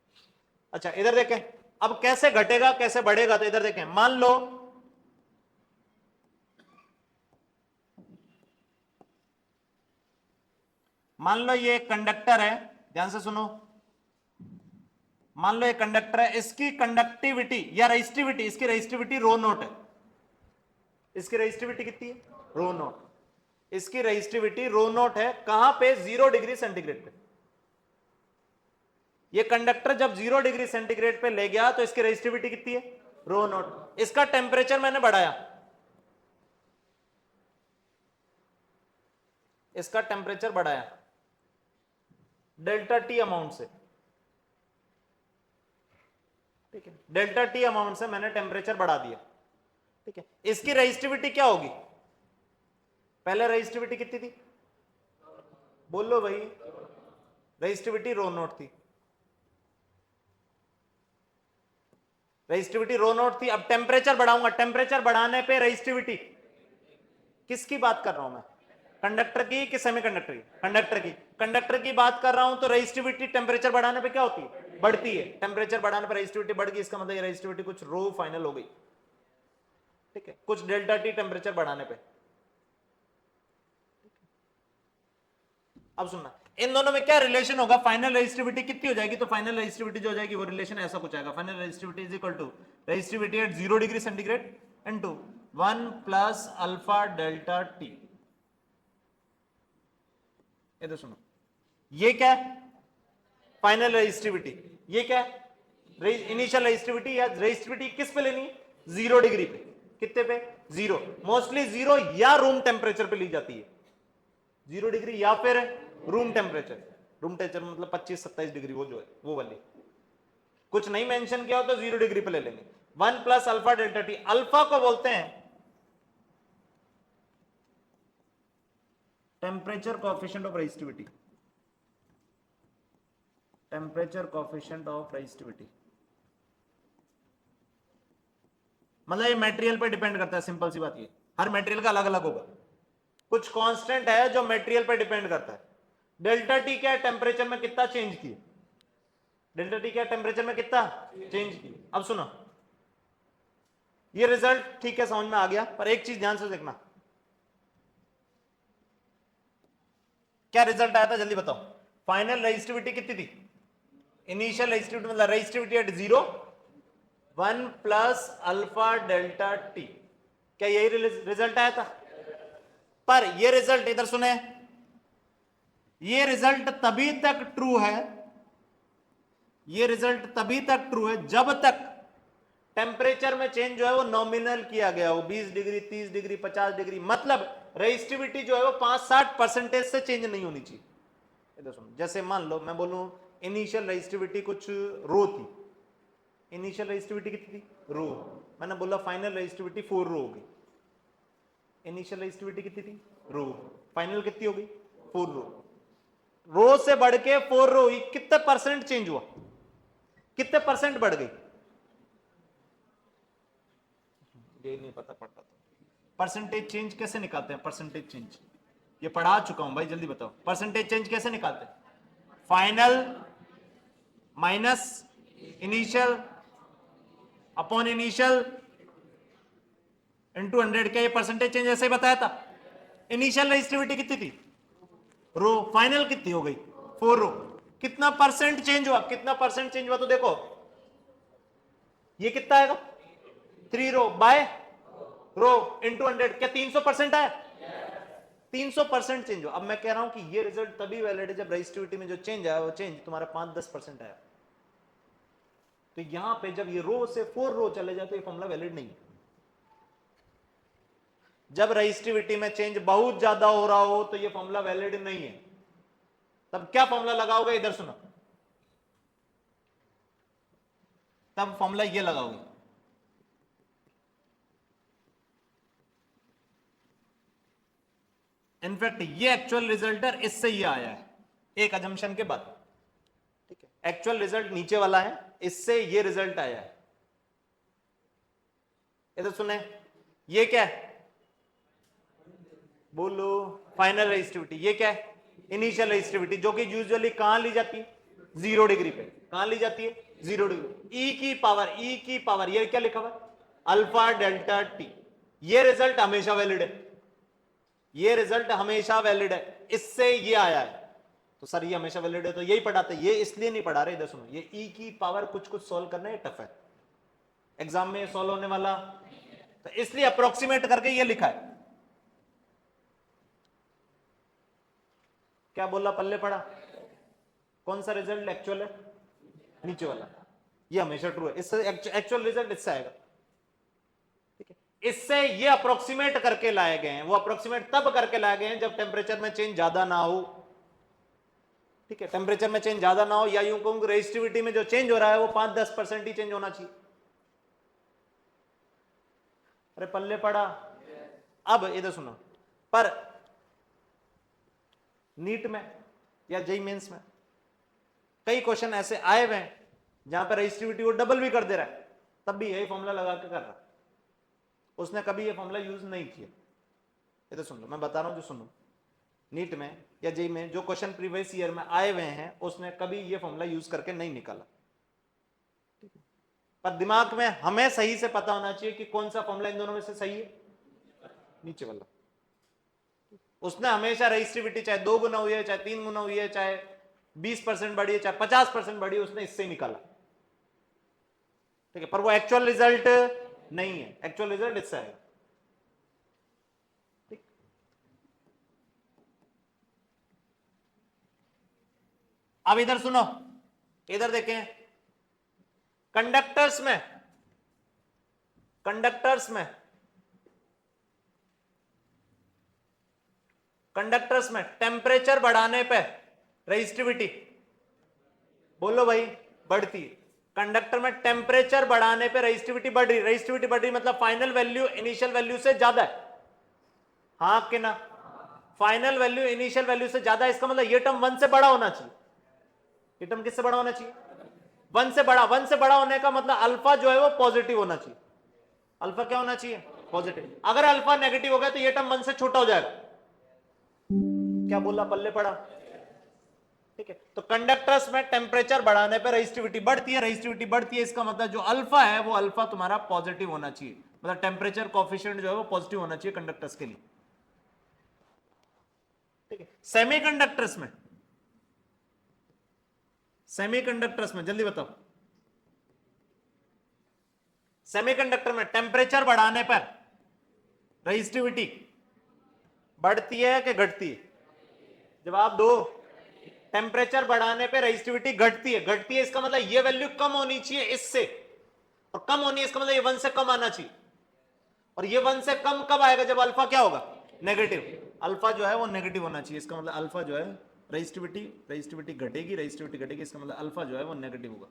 अच्छा इधर देखें, अब कैसे घटेगा कैसे बढ़ेगा, तो इधर देखें, मान लो ये कंडक्टर है, ध्यान से सुनो, मान लो ये कंडक्टर है, इसकी कंडक्टिविटी या रेजिस्टिविटी, इसकी रेजिस्टिविटी रो नोट है। इसकी रेजिस्टिविटी कितनी है? रो नोट। इसकी रेजिस्टिविटी रो नोट है, कहां पे? 0 डिग्री सेंटीग्रेड पे। ये कंडक्टर जब 0 डिग्री सेंटीग्रेड पे ले गया तो इसकी रेजिस्टिविटी कितनी है? रो नोट। इसका टेम्परेचर मैंने बढ़ाया, इसका टेम्परेचर बढ़ाया डेल्टा टी अमाउंट से। ठीक है, डेल्टा टी अमाउंट से मैंने टेम्परेचर बढ़ा दिया। ठीक है, इसकी रेजिस्टिविटी क्या होगी? पहले रेजिस्टिविटी कितनी थी? बोलो भाई, रेजिस्टिविटी रो नोट थी, रेजिस्टिविटी रो नोट थी। अब टेम्परेचर बढ़ाऊंगा, टेम्परेचर बढ़ाने पे रेजिस्टिविटी, किसकी बात कर रहा हूं मैं? कंडक्टर की कि सेमीकंडक्टर की? कंडक्टर की। कंडक्टर की बात कर रहा हूं तो रेजिस्टिविटी टेम्परेचर बढ़ाने पे क्या होती है? बढ़ती है। टेम्परेचर बढ़ाने पर रेजिस्टिविटी बढ़ गई, इसका मतलब ये रेजिस्टिविटी कुछ रो फाइनल हो गई। ठीक है, कुछ डेल्टा टी टेम्परेचर बढ़ाने पे। अब सुनना, इन दोनों में क्या रिलेशन होगा? फाइनल रेजिस्टिविटी कितनी हो जाएगी? तो फाइनल रेजिस्टिविटी जो हो जाएगी वो रिलेशन ऐसा कुछ आएगा, final resistivity is equal to resistivity at 0 degree centigrade into 1 plus alpha delta T. ये तो सुनो, ये क्या है? Final resistivity. ये क्या है? Initial resistivity. या रेजिस्टिविटी किस पे लेनी है? 0 डिग्री पे। कितने पे? 0। मोस्टली 0 या रूम टेम्परेचर पे ली जाती है, 0 डिग्री या फिर रूम टेम्परेचर। रूम टेम्परेचर मतलब 25-27 डिग्री, वो जो है वो वाली। कुछ नहीं मेंशन किया हो तो 0 डिग्री पे ले लेंगे। 1 plus alpha delta T, alpha को बोलते हैं temperature coefficient of resistivity. Temperature coefficient of resistivity मतलब ये मटेरियल पे डिपेंड करता है, सिंपल सी बात ये, हर मटेरियल का अलग अलग होगा। कुछ कांस्टेंट है जो मटेरियल पे डिपेंड करता है। डेल्टा टी क्या है? टेम्परेचर में कितना चेंज किया? डेल्टा टी क्या है? टेम्परेचर में कितना चेंज किया? अब सुनो, ये रिजल्ट ठीक है समझ में आ गया, पर एक चीज ध्यान से देखना, क्या रिजल्ट आया था जल्दी बताओ। फाइनल रेजिस्टिविटी कितनी थी? इनिशियल रेजिस्टिविटी मतलब resistivity at 0, 1 plus alpha delta T. क्या यही रिजल्ट आया था? पर ये रिजल्ट इधर सुने, ये रिजल्ट तभी तक ट्रू है, ये रिजल्ट तभी तक ट्रू है जब तक टेम्परेचर में चेंज जो है वो नॉमिनल किया गया हो, 20 डिग्री 30 डिग्री 50 डिग्री, मतलब रेजिस्टिविटी जो है वो 5-60% से चेंज नहीं होनी चाहिए। इधर सुनो, जैसे मान लो मैं बोलूं इनिशियल रेजिस्टिविटी कुछ रो थी, इनिशियल रेजिस्टिविटी कितनी थी? रो। मैंने बोला फाइनल रेजिस्टिविटी 4 रो होगी। इनिशियल रेजिस्टिविटी कितनी थी? रो। फाइनल कितनी होगी? 4 रो। रो से बढ़ के 4 रो हुई, कितने परसेंट चेंज हुआ? कितने परसेंट बढ़ गई? ये नहीं पता पड़ता। परसेंटेज चेंज कैसे निकालते हैं? परसेंटेज चेंज ये पढ़ा चुका हूं भाई, जल्दी बताओ। परसेंटेज चेंज कैसे निकालते हैं? Final minus initial upon initial into 100। क्या ये परसेंटेज चेंज ऐसे ही बताया था? इनिशियल रेजिस्टिविटी कितनी थी? रो। फाइनल कितनी हो गई? 4 रो। कितना परसेंट चेंज हुआ? कितना परसेंट चेंज हुआ? तो देखो ये कितना आएगा 3 रो बाय रो इंटू 100, क्या 300% आया? 300% चेंज हो। अब मैं कह रहा हूं कि ये रिजल्ट तभी वैलिड है जब रेजिस्टिविटी में जो चेंज आया वो चेंज तुम्हारा 5-10% आया। तो यहां पे जब ये रो से 4 रो चले जाए तो ये फॉर्मूला वैलिड नहीं है। जब रेजिस्टिविटी में चेंज बहुत ज्यादा हो रहा हो तो ये फॉर्मूला वैलिड नहीं है। तब क्या फॉर्मूला लगाओगे? इधर सुनो, तब फॉर्मूला ये लगाओगे, इनफैक्ट ये एक्चुअल रिजल्ट है, इससे ये आया है एक अजम्पशन के बाद। ठीक है, एक्चुअल रिजल्ट नीचे वाला है, इससे ये रिजल्ट आया है। इधर सुने, ये क्या है? बोलो, फाइनल रेजिस्टिविटी। ये क्या है? इनिशियल रेजिस्टिविटी, जो कि यूजुअली कहां ली जाती है? 0 डिग्री पे। कहां ली जाती है? 0 डिग्री। ई की पावर, ये क्या लिखा हुआ? Alpha delta T. ये रिजल्ट हमेशा वैलिड है, ये रिजल्ट हमेशा वैलिड है, इससे ये आया है। तो सर ये हमेशा वैलिड है तो यही पढ़ाते, ये इसलिए नहीं पढ़ा रहे। इधर सुनो, ये ई की पावर कुछ कुछ सॉल्व करना है, टफ है, एग्जाम में सॉल्व होने वाला, तो इसलिए अप्रोक्सीमेट करके ये लिखा है। क्या बोला? पल्ले पड़ा? कौन सा रिजल्ट एक्चुअल है? नीचे वाला। ये हमेशा ट्रू है, इससे एक्चुअल रिजल्ट इससे आएगा। ठीक है, इससे ये अप्रोक्सीमेट करके लाए गए हैं। वो अप्रोक्सीमेट तब करके लाए गए हैं जब टेम्परेचर में चेंज ज्यादा ना हो। ठीक है, टेम्परेचर में चेंज ज्यादा ना हो, या यूं कहूं रेजिस्टिविटी में जो चेंज हो रहा है वो 5-10% ही चेंज होना चाहिए। अरे पल्ले पड़ा? अब इधर सुनो, पर नीट में या जेईई मेंस में कई क्वेश्चन ऐसे आए हुए हैं जहां पर रेजिस्टिविटी वो डबल भी कर दे रहा है, तब भी यही फॉर्मूला लगा के कर रहा है। उसने कभी ये फॉर्मूला यूज नहीं किया। इधर सुन लो, मैं बता रहा हूं जो सुनो, नीट में या जेईई में जो क्वेश्चन प्रीवियस ईयर में आए हुए हैं उसने कभी ये फॉर्मूला यूज करके नहीं निकाला। पर दिमाग में हमें सही से पता होना चाहिए कि कौन सा फॉर्मूला इन दोनों में से सही है, नीचे वाला। उसने हमेशा रेजिस्टिविटी चाहे 2 गुना हुई है, चाहे 3 गुना हुई है, चाहे 20% बढ़ी है, चाहे 50% बढ़ी है, उसने इससे निकाला। ठीक है, पर वो एक्चुअल रिजल्ट नहीं है, एक्चुअल रिजल्ट इससे आएगा। ठीक, अब इधर सुनो, इधर देखें, कंडक्टर्स में टेम्परेचर बढ़ाने पे रेजिस्टिविटी, बोलो भाई, बढ़ती है। कंडक्टर में टेम्परेचर बढ़ाने पे रेजिस्टिविटी बढ़ रही, रेजिस्टिविटी बढ़ रही मतलब फाइनल वैल्यू इनिशियल वैल्यू से ज्यादा है, हाँ कि ना? फाइनल वैल्यू इनिशियल वैल्यू से ज्यादा है, इसका मतलब ये टर्म 1 से बड़ा होना चाहिए। ये टर्म किससे बड़ा होना चाहिए? 1 से बड़ा। 1 से बड़ा होने का मतलब अल्फा जो है वो पॉजिटिव होना चाहिए। अल्फा क्या होना चाहिए? पॉजिटिव। अगर अल्फा नेगेटिव हो गया तो ये टर्म 1 से छोटा हो जाएगा। क्या बोला? पल्ले पड़ा? ठीक है, तो कंडक्टर्स में टेम्परेचर बढ़ाने पर रेजिस्टिविटी बढ़ती है, रेजिस्टिविटी बढ़ती है, इसका मतलब जो अल्फा है वो अल्फा तुम्हारा पॉजिटिव होना चाहिए, मतलब टेम्परेचर कोफिशिएंट जो है वो पॉजिटिव होना चाहिए कंडक्टर्स के लिए। ठीक है, सेमीकंडक्टर्स में जल्दी बताओ, सेमीकंडक्टर में टेम्परेचर बढ़ाने पर रेजिस्टिविटी बढ़ती है कि घटती है? जवाब दो। टेम्परेचर बढ़ाने पे रेजिस्टिविटी घटती है, घटती है, इसका मतलब ये वैल्यू कम होनी चाहिए इससे, और कम होनी है इसका मतलब ये 1 से कम आना चाहिए। और ये 1 से कम कब आएगा? जब अल्फा क्या होगा? नेगेटिव। अल्फा जो है वो नेगेटिव होना चाहिए, इसका मतलब अल्फा जो है रेजिस्टिविटी घटेगी, इसका मतलब अल्फा जो है वो नेगेटिव होगा,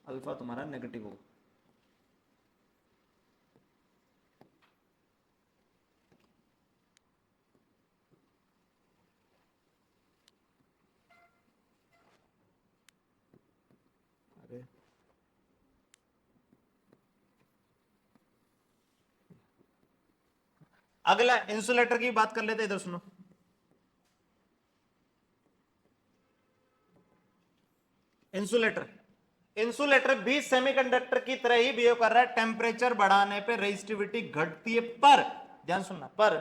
अल्फा तुम्हारा नेगेटिव होगा। अगला इंसुलेटर की बात कर लेते, इधर सुनो। इंसुलेटर भी सेमीकंडक्टर की तरह ही बिहेव कर रहा है, टेम्परेचर बढ़ाने पे रेजिस्टिविटी घटती है, पर ध्यान सुनना, पर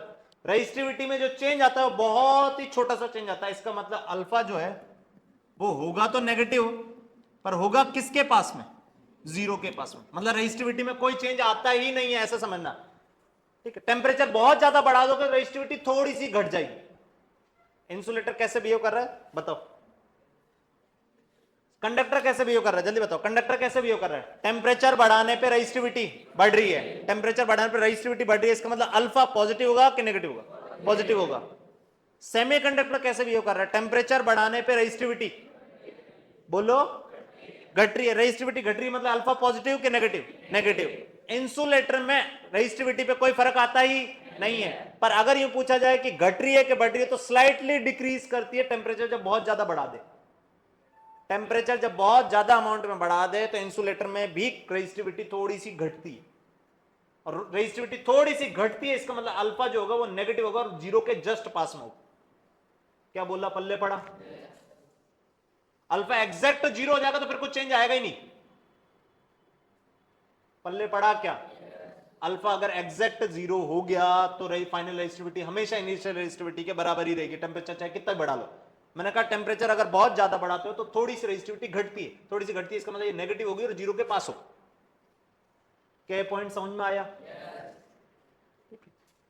रेजिस्टिविटी में जो चेंज आता है वो बहुत ही छोटा सा चेंज आता है, इसका मतलब अल्फा जो है वो होगा तो नेगेटिव, पर होगा किसके पास में? जीरो के पास में, मतलब रेजिस्टिविटी में कोई चेंज आता ही नहीं है, ऐसा समझना। ठीक है, टेम्परेचर बहुत ज्यादा बढ़ा दोगे रेजिस्टिविटी थोड़ी सी घट जाएगी। इंसुलेटर कैसे बिहेव कर रहा है बताओ? कंडक्टर कैसे बिहेव कर रहा है जल्दी बताओ? कंडक्टर कैसे बिहेव कर रहा है? टेम्परेचर बढ़ाने पे रेजिस्टिविटी बढ़ रही है, टेम्परेचर बढ़ाने पे रेजिस्टिविटी बढ़ रही है, इसका मतलब अल्फा पॉजिटिव होगा कि नेगेटिव होगा? पॉजिटिव होगा। सेमीकंडक्टर कैसे बिहेव कर रहा है? टेम्परेचर बढ़ाने पे रेजिस्टिविटी बोलो घट रही है, रेजिस्टिविटी घट रही है, मतलब अल्फा पॉजिटिव कि नेगेटिव? नेगेटिव। इंसुलेटर में रेजिस्टिविटी पे कोई फर्क आता ही नहीं है, पर अगर यूं पूछा जाए कि घट रही है कि बढ़ रही है, तो स्लाइटली डिक्रीज करती है टेम्परेचर जब बहुत ज्यादा बढ़ा दे। टेम्परेचर जब बहुत ज्यादा अमाउंट में बढ़ा दे तो इंसुलेटर में भी रेजिस्टिविटी थोड़ी सी घटती है, और रेजिस्टिविटी थोड़ी सी घटती है इसका मतलब अल्फा जो होगा वो नेगेटिव होगा और जीरो के जस्ट पास में होगा। क्या बोला? पल्ले पड़ा? अल्फा एग्जैक्ट जीरो हो जाएगा तो फिर कुछ चेंज आएगा ही नहीं। पल्ले पड़ा क्या? अल्फा अगर एग्जैक्ट जीरो हो गया तो फाइनल रेजिस्टिविटी हमेशा इनिशियल रेजिस्टिविटी के बराबर ही रहेगी, टेम्परेचर चाहे कितना बढ़ा लो। मैंने कहा टेम्परेचर अगर बहुत ज्यादा बढ़ाते हो तो थोड़ी सी रेजिस्टिविटी घटती है, थोड़ी सी घटती है, इसका मतलब ये नेगेटिव होगी और जीरो के पास हो। क्या पॉइंट समझ में आया?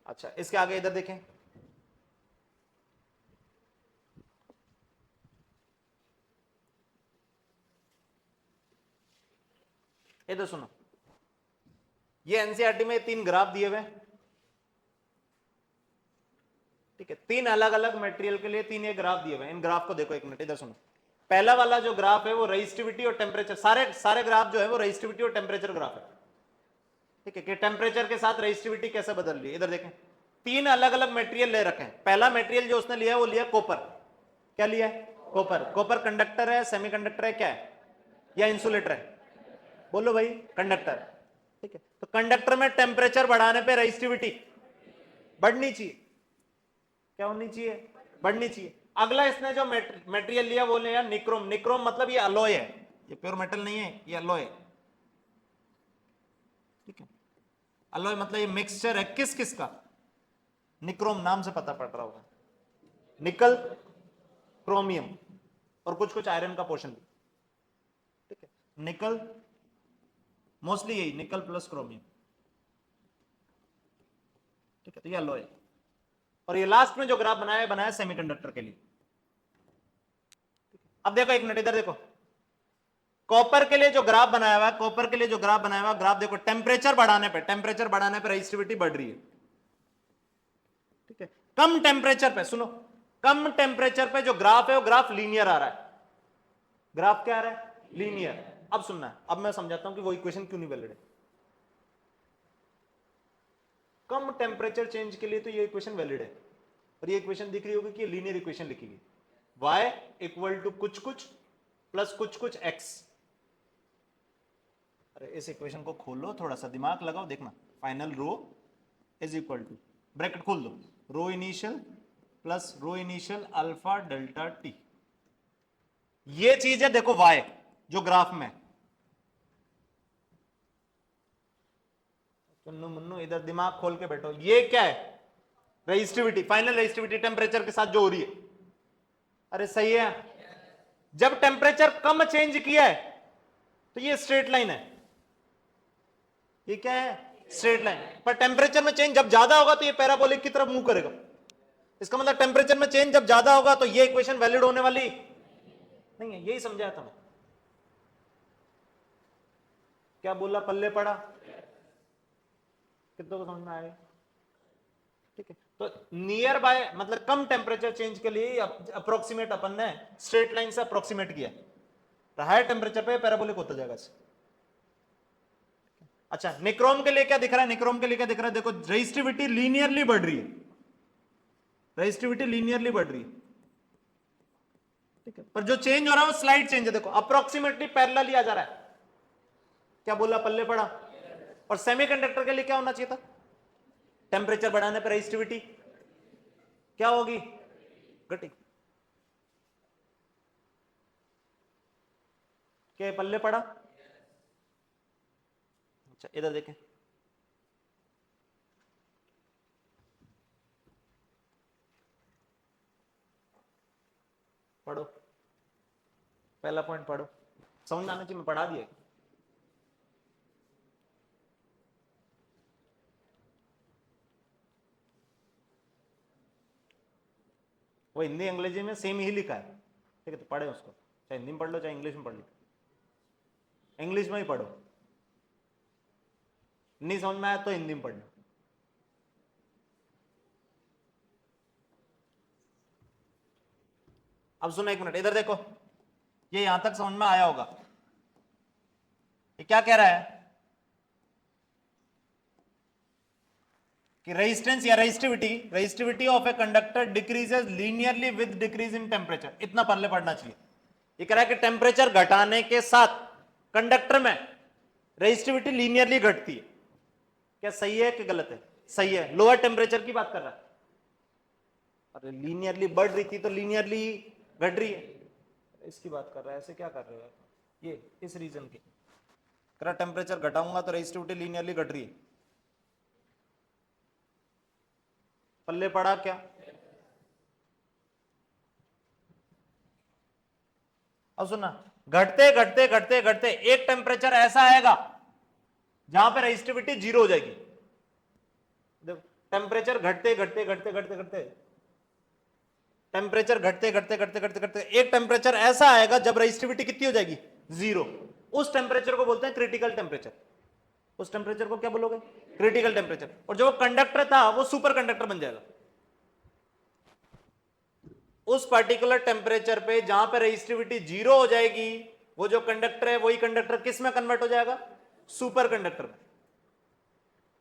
अच्छा, इसके आगे इधर देखें। इधर सुनो, ये एनसीईआरटी में 3 ग्राफ दिए हुए, ठीक है, 3 अलग अलग मटेरियल के लिए 3 ये ग्राफ दिए हुए। इन ग्राफ को देखो एक मिनट, इधर सुनो। पहला वाला जो ग्राफ है वो रेजिस्टिविटी और टेम्परेचर, सारे ग्राफ जो है वो रेजिस्टिविटी और टेम्परेचर ग्राफ है, ठीक है, कि टेम्परेचर के साथ रेजिस्टिविटी कैसे बदल रही है। इधर देखें, 3 अलग अलग मटेरियल ले रखे हैं। पहला मटेरियल जो उसने लिया है वो लिया कॉपर। क्या लिया है? कॉपर। कॉपर कंडक्टर है, सेमीकंडक्टर है, क्या है, या इंसुलेटर है? बोलो भाई, कंडक्टर। ठीक है, तो कंडक्टर में टेम्परेचर बढ़ाने पे रेजिस्टिविटी बढ़नी चाहिए, क्या होनी चाहिए? बढ़नी चाहिए। अगला इसने जो मटेरियल लिया वो लिया निक्रोम। निक्रोम मतलब ये अलॉय है, ये प्योर मेटल नहीं है, ये अलॉय है, ठीक है। अलॉय मतलब ये मिक्सचर है किस किस का? निक्रोम नाम से पता पड़ रहा होगा, निकल, क्रोमियम और कुछ कुछ आयरन का पोर्शन भी, ठीक है। निकल, मोस्टली यही निकल प्लस क्रोमियम, ठीक है, तो ये अलॉय। और ये लास्ट में जो ग्राफ बनाया बनाया सेमीकंडक्टर के लिए। अब देखो एक मिनट, इधर देखो, कॉपर के लिए जो ग्राफ बनाया हुआ है, कॉपर के लिए जो ग्राफ बनाया हुआ ग्राफ देखो, टेम्परेचर बढ़ाने पे रेजिस्टिविटी बढ़ रही है, ठीक है। कम टेम्परेचर पे, सुनो, कम टेम्परेचर पे जो ग्राफ है वो ग्राफ लीनियर आ रहा है। ग्राफ क्या आ रहा है? लीनियर। अब सुनना है, अब मैं समझाता हूं कि वो इक्वेशन क्यों नहीं वैलिड है। कम टेम्परेचर चेंज के लिए तो ये इक्वेशन वैलिड है, और ये इक्वेशन दिख रही होगी कि लीनियर इक्वेशन लिखी गई, y इक्वल टू कुछ कुछ प्लस कुछ कुछ x। अरे इस इक्वेशन को खोलो, थोड़ा सा दिमाग लगाओ, देखना, final rho is equal to, bracket खोल दो, rho initial plus rho initial alpha delta T. ये चीज है देखो y जो ग्राफ में। चुन्नू मुन्नू इधर दिमाग खोल के बैठो, ये क्या है? रेजिस्टिविटी, फाइनल रेजिस्टिविटी टेम्परेचर के साथ जो हो रही है। अरे सही है, जब टेम्परेचर कम चेंज किया है तो ये स्ट्रेट लाइन है, ये क्या है? Straight line. पर टेम्परेचर में चेंज जब ज्यादा होगा तो ये पैराबोलिक की तरफ मूव करेगा। इसका मतलब टेम्परेचर में चेंज जब ज्यादा होगा तो ये इक्वेशन वैलिड होने वाली नहीं है, यही समझाया था मैं। क्या बोला? पल्ले पड़ा? कितनों को समझ में आएगा? ठीक है, तो नियर बाय मतलब कम टेम्परेचर चेंज के लिए अप्रोक्सीमेट अपन ने स्ट्रेट लाइन से अप्रोक्सीमेट किया, तो हायर टेम्परेचर पे पैराबोलिक होता जाएगा। अच्छा, निक्रोम के लिए क्या दिख रहा है? निक्रोम के लिए क्या दिख रहा है? देखो, रेजिस्टिविटी लीनियरली बढ़ रही है, रेजिस्टिविटी लीनियरली बढ़ रही है, ठीक है, पर जो चेंज हो रहा है वो स्लाइड चेंज है, देखो अप्रोक्सीमेटली पैरेलल आ जा रहा है। क्या बोला? पल्ले पड़ा? और सेमीकंडक्टर के लिए क्या होना चाहिए था? टेम्परेचर बढ़ाने पर रेजिस्टिविटी क्या होगी? घटी। क्या पल्ले पड़ा? अच्छा, इधर देखें, पढ़ो, पहला पॉइंट पढ़ो। समझ में आना चाहिए, मैं पढ़ा दिया। वो हिंदी अंग्रेजी में सेम ही लिखा है, ठीक है, तो पढ़े उसको, चाहे हिंदी में पढ़ लो चाहे इंग्लिश में पढ़ लो, इंग्लिश में ही पढ़ो, नहीं समझ में आया तो हिंदी में पढ़ना। अब सुनो, एक मिनट इधर देखो, ये यहां तक समझ में आया होगा। ये क्या कह रहा है कि रेजिस्टेंस या resistivity of a conductor decreases linearly with decrease in temperature, इतना पहले पढ़ना चाहिए। ये कह रहा है कि टेम्परेचर घटाने के साथ कंडक्टर में रेजिस्टिविटी लीनियरली घटती है। क्या सही है कि गलत है? सही है। लोअर टेम्परेचर की बात कर रहा है। अरे लीनियरली बढ़ रही थी तो लीनियरली घट रही है, इसकी बात कर रहा है। ऐसे क्या कर रहे हो ये इस रीजन की, कह टेम्परेचर घटाऊंगा तो रेजिस्टिविटी लीनियरली घट रही है। पल्ले पड़ा क्या? अब सुना, घटते घटते घटते घटते एक टेम्परेचर ऐसा आएगा जहां पे रेजिस्टिविटी जीरो हो जाएगी। देखो टेम्परेचर घटते घटते घटते घटते घटते टेम्परेचर घटते घटते घटते घटते घटते एक टेम्परेचर ऐसा आएगा जब रेजिस्टिविटी कितनी हो जाएगी? जीरो। उस टेम्परेचर को बोलते हैं क्रिटिकल टेम्परेचर। उस टेम्परेचर को क्या बोलोगे? Critical temperature. और जो कंडक्टर था वो सुपर कंडक्टर बन जाएगा। उस पर्टिकुलर टेम्परेचर पे जहां पे रेजिस्टिविटी जीरो हो जाएगी, वो जो कंडक्टर है वही कंडक्टर किस में कन्वर्ट हो जाएगा? सुपर कंडक्टर में।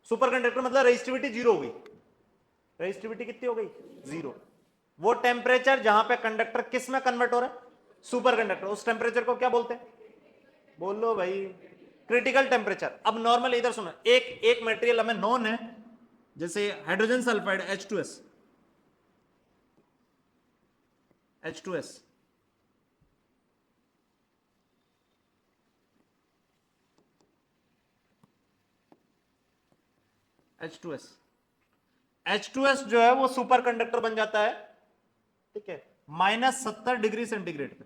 सुपर कंडक्टर मतलब रेजिस्टिविटी जीरो हो गई। रेजिस्टिविटी कितनी हो गई? जीरो। वो टेम्परेचर जहां पे कंडक्टर किस में कन्वर्ट हो रहा है? Super conductor. उस टेम्परेचर को क्या बोलते हैं? बोलो भाई, क्रिटिकल टेम्परेचर। अब नॉर्मल इधर सुनो, एक एक मटेरियल हमें नॉन है, जैसे hydrogen sulphide H2S, H2S, H2S, H2S जो है वो सुपर कंडक्टर बन जाता है, ठीक है, -70 डिग्री सेंटीग्रेड पे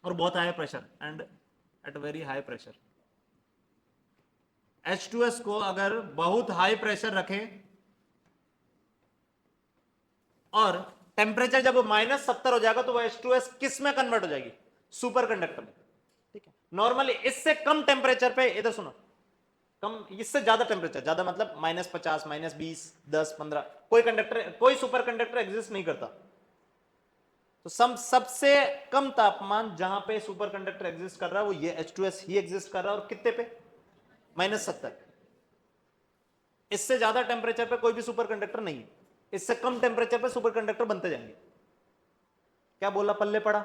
और बहुत high pressure and at very high pressure. H2S को अगर बहुत हाई प्रेशर रखें और टेम्परेचर जब -70 हो जाएगा तो वो H2S किस में कन्वर्ट हो जाएगी? सुपर कंडक्टर में, ठीक है। नॉर्मली इससे कम टेम्परेचर पे, इधर सुनो, कम, इससे ज्यादा टेम्परेचर, ज्यादा मतलब -50, -20, 10, 15, कोई कंडक्टर, कोई सुपर कंडक्टर एग्जिस्ट नहीं करता। तो सबसे कम तापमान जहां पे सुपर कंडक्टर एग्जिस्ट कर रहा है वो ये H2S ही एग्जिस्ट कर रहा है। और कितने पे? -70। इससे ज्यादा टेम्परेचर पे कोई भी सुपर कंडक्टर नहीं है। इससे कम टेम्परेचर पे सुपर कंडक्टर बनते जाएंगे। क्या बोला? पल्ले पड़ा?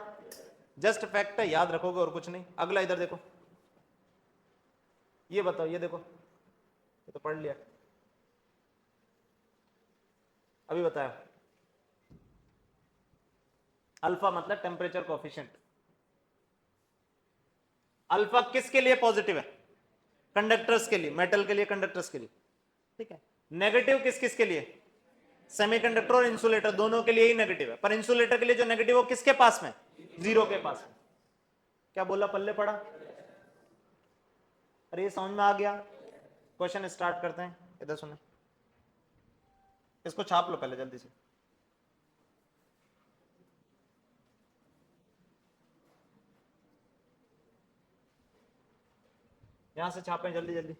जस्ट फैक्ट है, याद रखोगे और कुछ नहीं। अगला इधर देखो, ये बताओ, ये देखो, ये तो पढ़ लिया, अभी बताया। अल्फा मतलब टेम्परेचर कोएफिशिएंट। अल्फा किसके लिए पॉजिटिव है? कंडक्टर्स के लिए, मेटल के लिए, कंडक्टर्स के लिए, ठीक है। नेगेटिव किस किस के लिए? सेमीकंडक्टर और इंसुलेटर, दोनों के लिए ही नेगेटिव है। पर इंसुलेटर के लिए जो नेगेटिव वो किसके पास में? जीरो के पास में। क्या बोला? पल्ले पड़ा? अरे ये समझ में आ गया। क्वेश्चन स्टार्ट करते हैं, इधर सुने, इसको छाप लो पहले जल्दी से। यहां से छापें जल्दी जल्दी।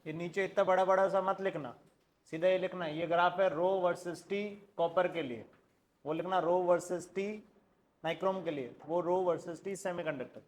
ये नीचे इतना बड़ा बड़ा सा मत लिखना, सीधा ये लिखना ये ग्राफ है रो वर्सेस टी कॉपर के लिए, वो लिखना रो वर्सेस टी नाइक्रोम के लिए, वो रो वर्सेस टी सेमीकंडक्टर।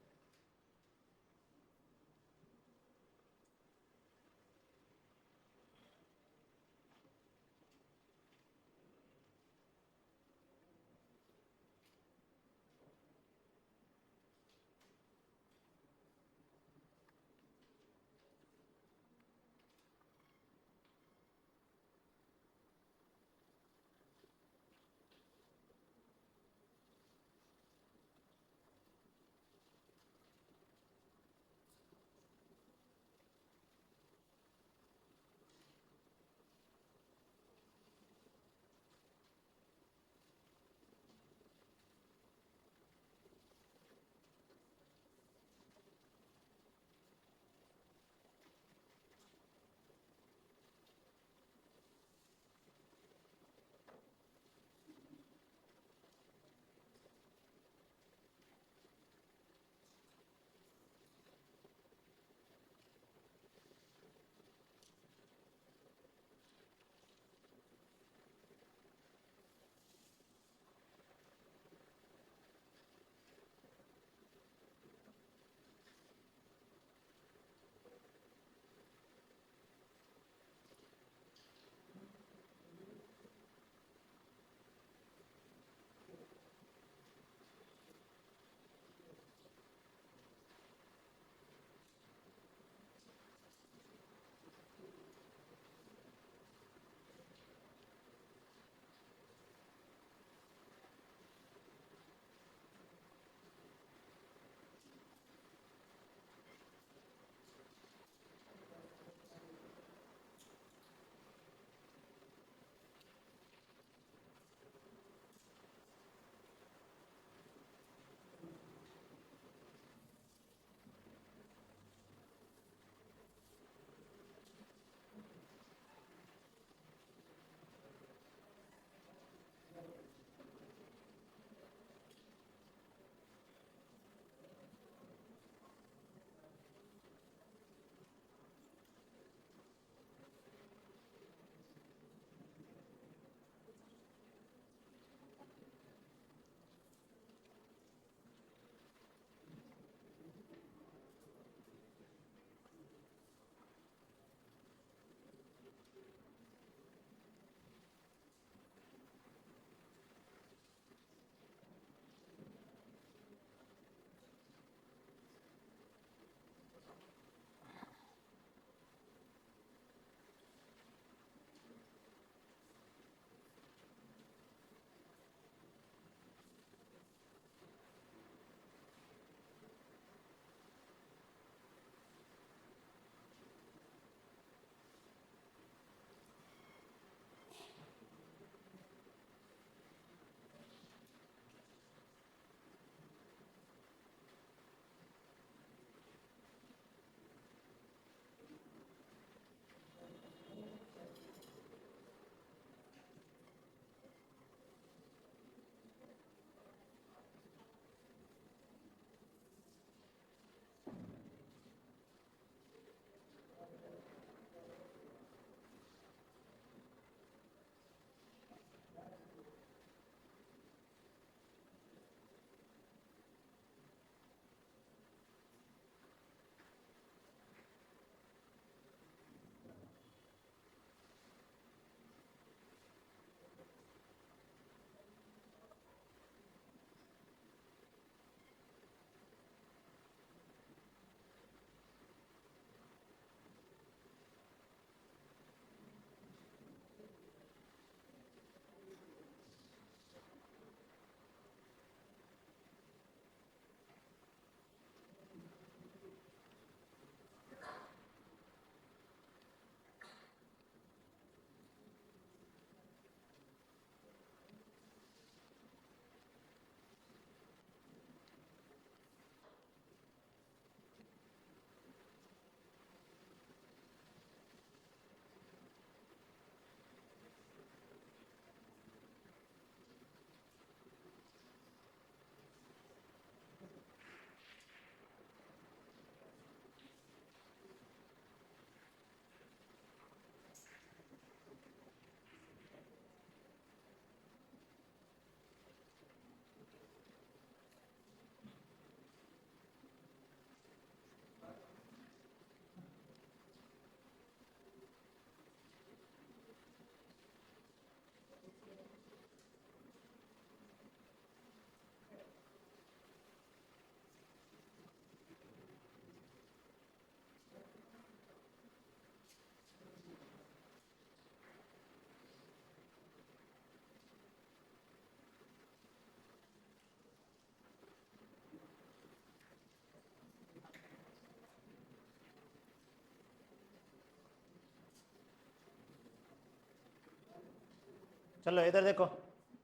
चलो इधर देखो,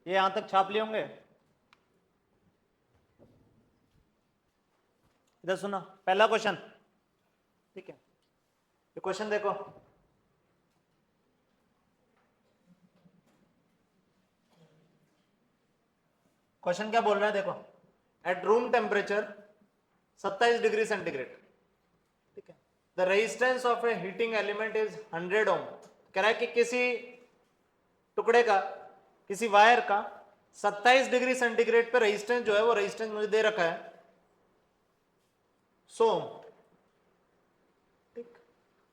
ये यहां तक छाप लिए होंगे। इधर सुनो, पहला क्वेश्चन, ठीक है, ये क्वेश्चन देखो, क्वेश्चन क्या बोल रहा है देखो, at room temperature 27 degree centigrade, ठीक है, the resistance of A heating element is 100 ओम। कह रहा है कि किसी टुकड़े का, किसी वायर का 27 डिग्री सेंटीग्रेड पे रेजिस्टेंस जो है, वो रेजिस्टेंस मुझे दे रखा है 100 ओम, ठीक।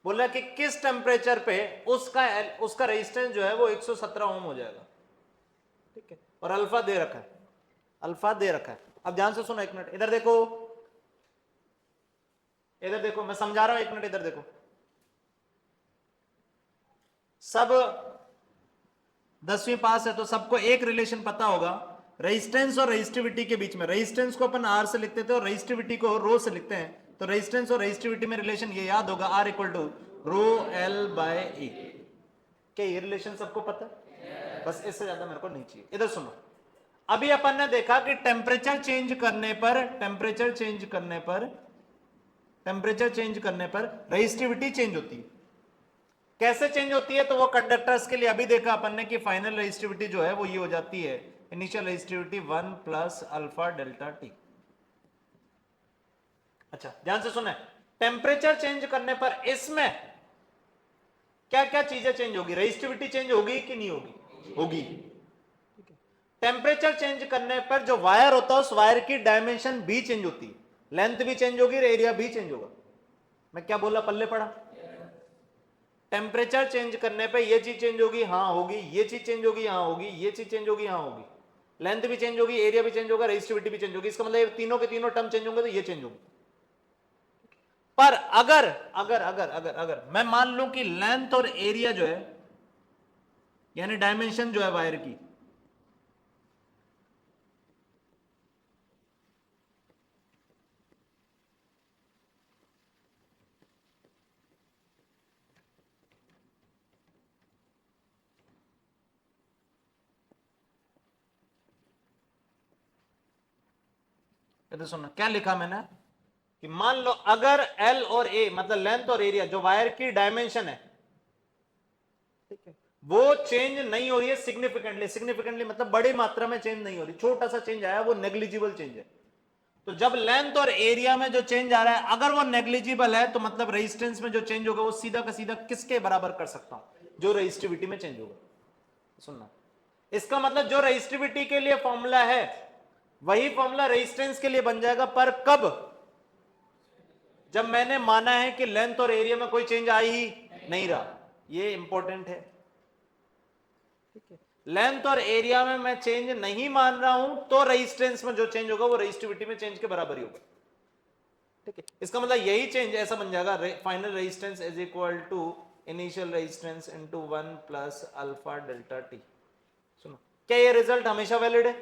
बोल रहा है कि किस टेम्परेचर पे उसका रेजिस्टेंस जो है वो 117 ओम हो जाएगा, ठीक है, और अल्फा दे रखा है, अल्फा दे रखा है। अब ध्यान से सुनो, एक मिनट इधर देखो, इधर देखो, मैं समझा रहा हूं, एक मिनट इधर देखो। सब 10वीं पास है तो सबको एक रिलेशन पता होगा रेजिस्टेंस और रेजिस्टिविटी के बीच में। रेजिस्टेंस को अपन आर से लिखते थे और रेजिस्टिविटी को रो से लिखते हैं, तो रेजिस्टेंस और रेजिस्टिविटी में रिलेशन ये याद होगा, R equal to rho L by A. क्या ये रिलेशन सबको पता है? बस इससे ज्यादा मेरे को नहीं चाहिए। इधर सुनो, अभी अपन ने देखा कि टेम्परेचर चेंज करने पर रेजिस्टिविटी चेंज होती है। कैसे चेंज होती है? तो वो कंडक्टर्स के लिए अभी देखा अपन ने कि फाइनल रेजिस्टिविटी जो है वो ये हो जाती है, initial resistivity 1 plus alpha delta T. अच्छा ध्यान से सुने, टेम्परेचर चेंज करने पर इसमें क्या क्या चीजें चेंज होगी? रेजिस्टिविटी चेंज होगी कि नहीं होगी? होगी। टेम्परेचर चेंज करने पर जो वायर होता है उस वायर की डायमेंशन भी चेंज होती है, लेंथ भी चेंज होगी, एरिया भी चेंज होगा। मैं क्या बोला, पल्ले पड़ा? टेम्परेचर चेंज करने पे ये चीज चेंज होगी, हाँ होगी, ये चीज चेंज होगी, हाँ होगी, ये चीज चेंज होगी, हाँ होगी, लेंथ भी चेंज होगी, एरिया भी चेंज होगा, रेजिस्टिविटी भी चेंज होगी। इसका मतलब तीनों के तीनों टर्म चेंज होंगे तो ये चेंज होगी। पर अगर अगर अगर अगर अगर मैं मान लूं कि लेंथ और एरिया जो है, यानी डायमेंशन जो है वायर की, तो सुनना क्या लिखा मैंने, कि मान लो अगर L और A मतलब लेंथ और एरिया जो वायर की डायमेंशन है, ठीक है, वो चेंज नहीं हो रही है सिग्निफिकेंटली मतलब बड़ी मात्रा में चेंज नहीं हो रही, छोटा सा चेंज आया, वो नेग्लिजिबल चेंज है। तो जब लेंथ और एरिया में जो चेंज आ रहा है अगर वो नेग्लिजिबल है तो मतलब रेजिस्टेंस में जो चेंज होगा वो सीधा का सीधा किसके बराबर कर सकता हूं? जो रेजिस्टिविटी में चेंज होगा। सुनना, इसका मतलब जो रेजिस्टिविटी के लिए फॉर्मूला है वही फॉर्मूला रेजिस्टेंस के लिए बन जाएगा, पर कब? जब मैंने माना है कि लेंथ और एरिया में कोई चेंज आ ही नहीं रहा। ये इंपॉर्टेंट है, ठीक है। लेंथ और एरिया में मैं चेंज नहीं मान रहा हूं तो रेजिस्टेंस में जो चेंज होगा वो रेजिस्टिविटी में चेंज के बराबर ही होगा, ठीक है। इसका मतलब यही चेंज ऐसा बन जाएगा, final resistance is equal to initial resistance into 1 plus alpha delta T. सुनो, क्या ये रिजल्ट हमेशा वैलिड है?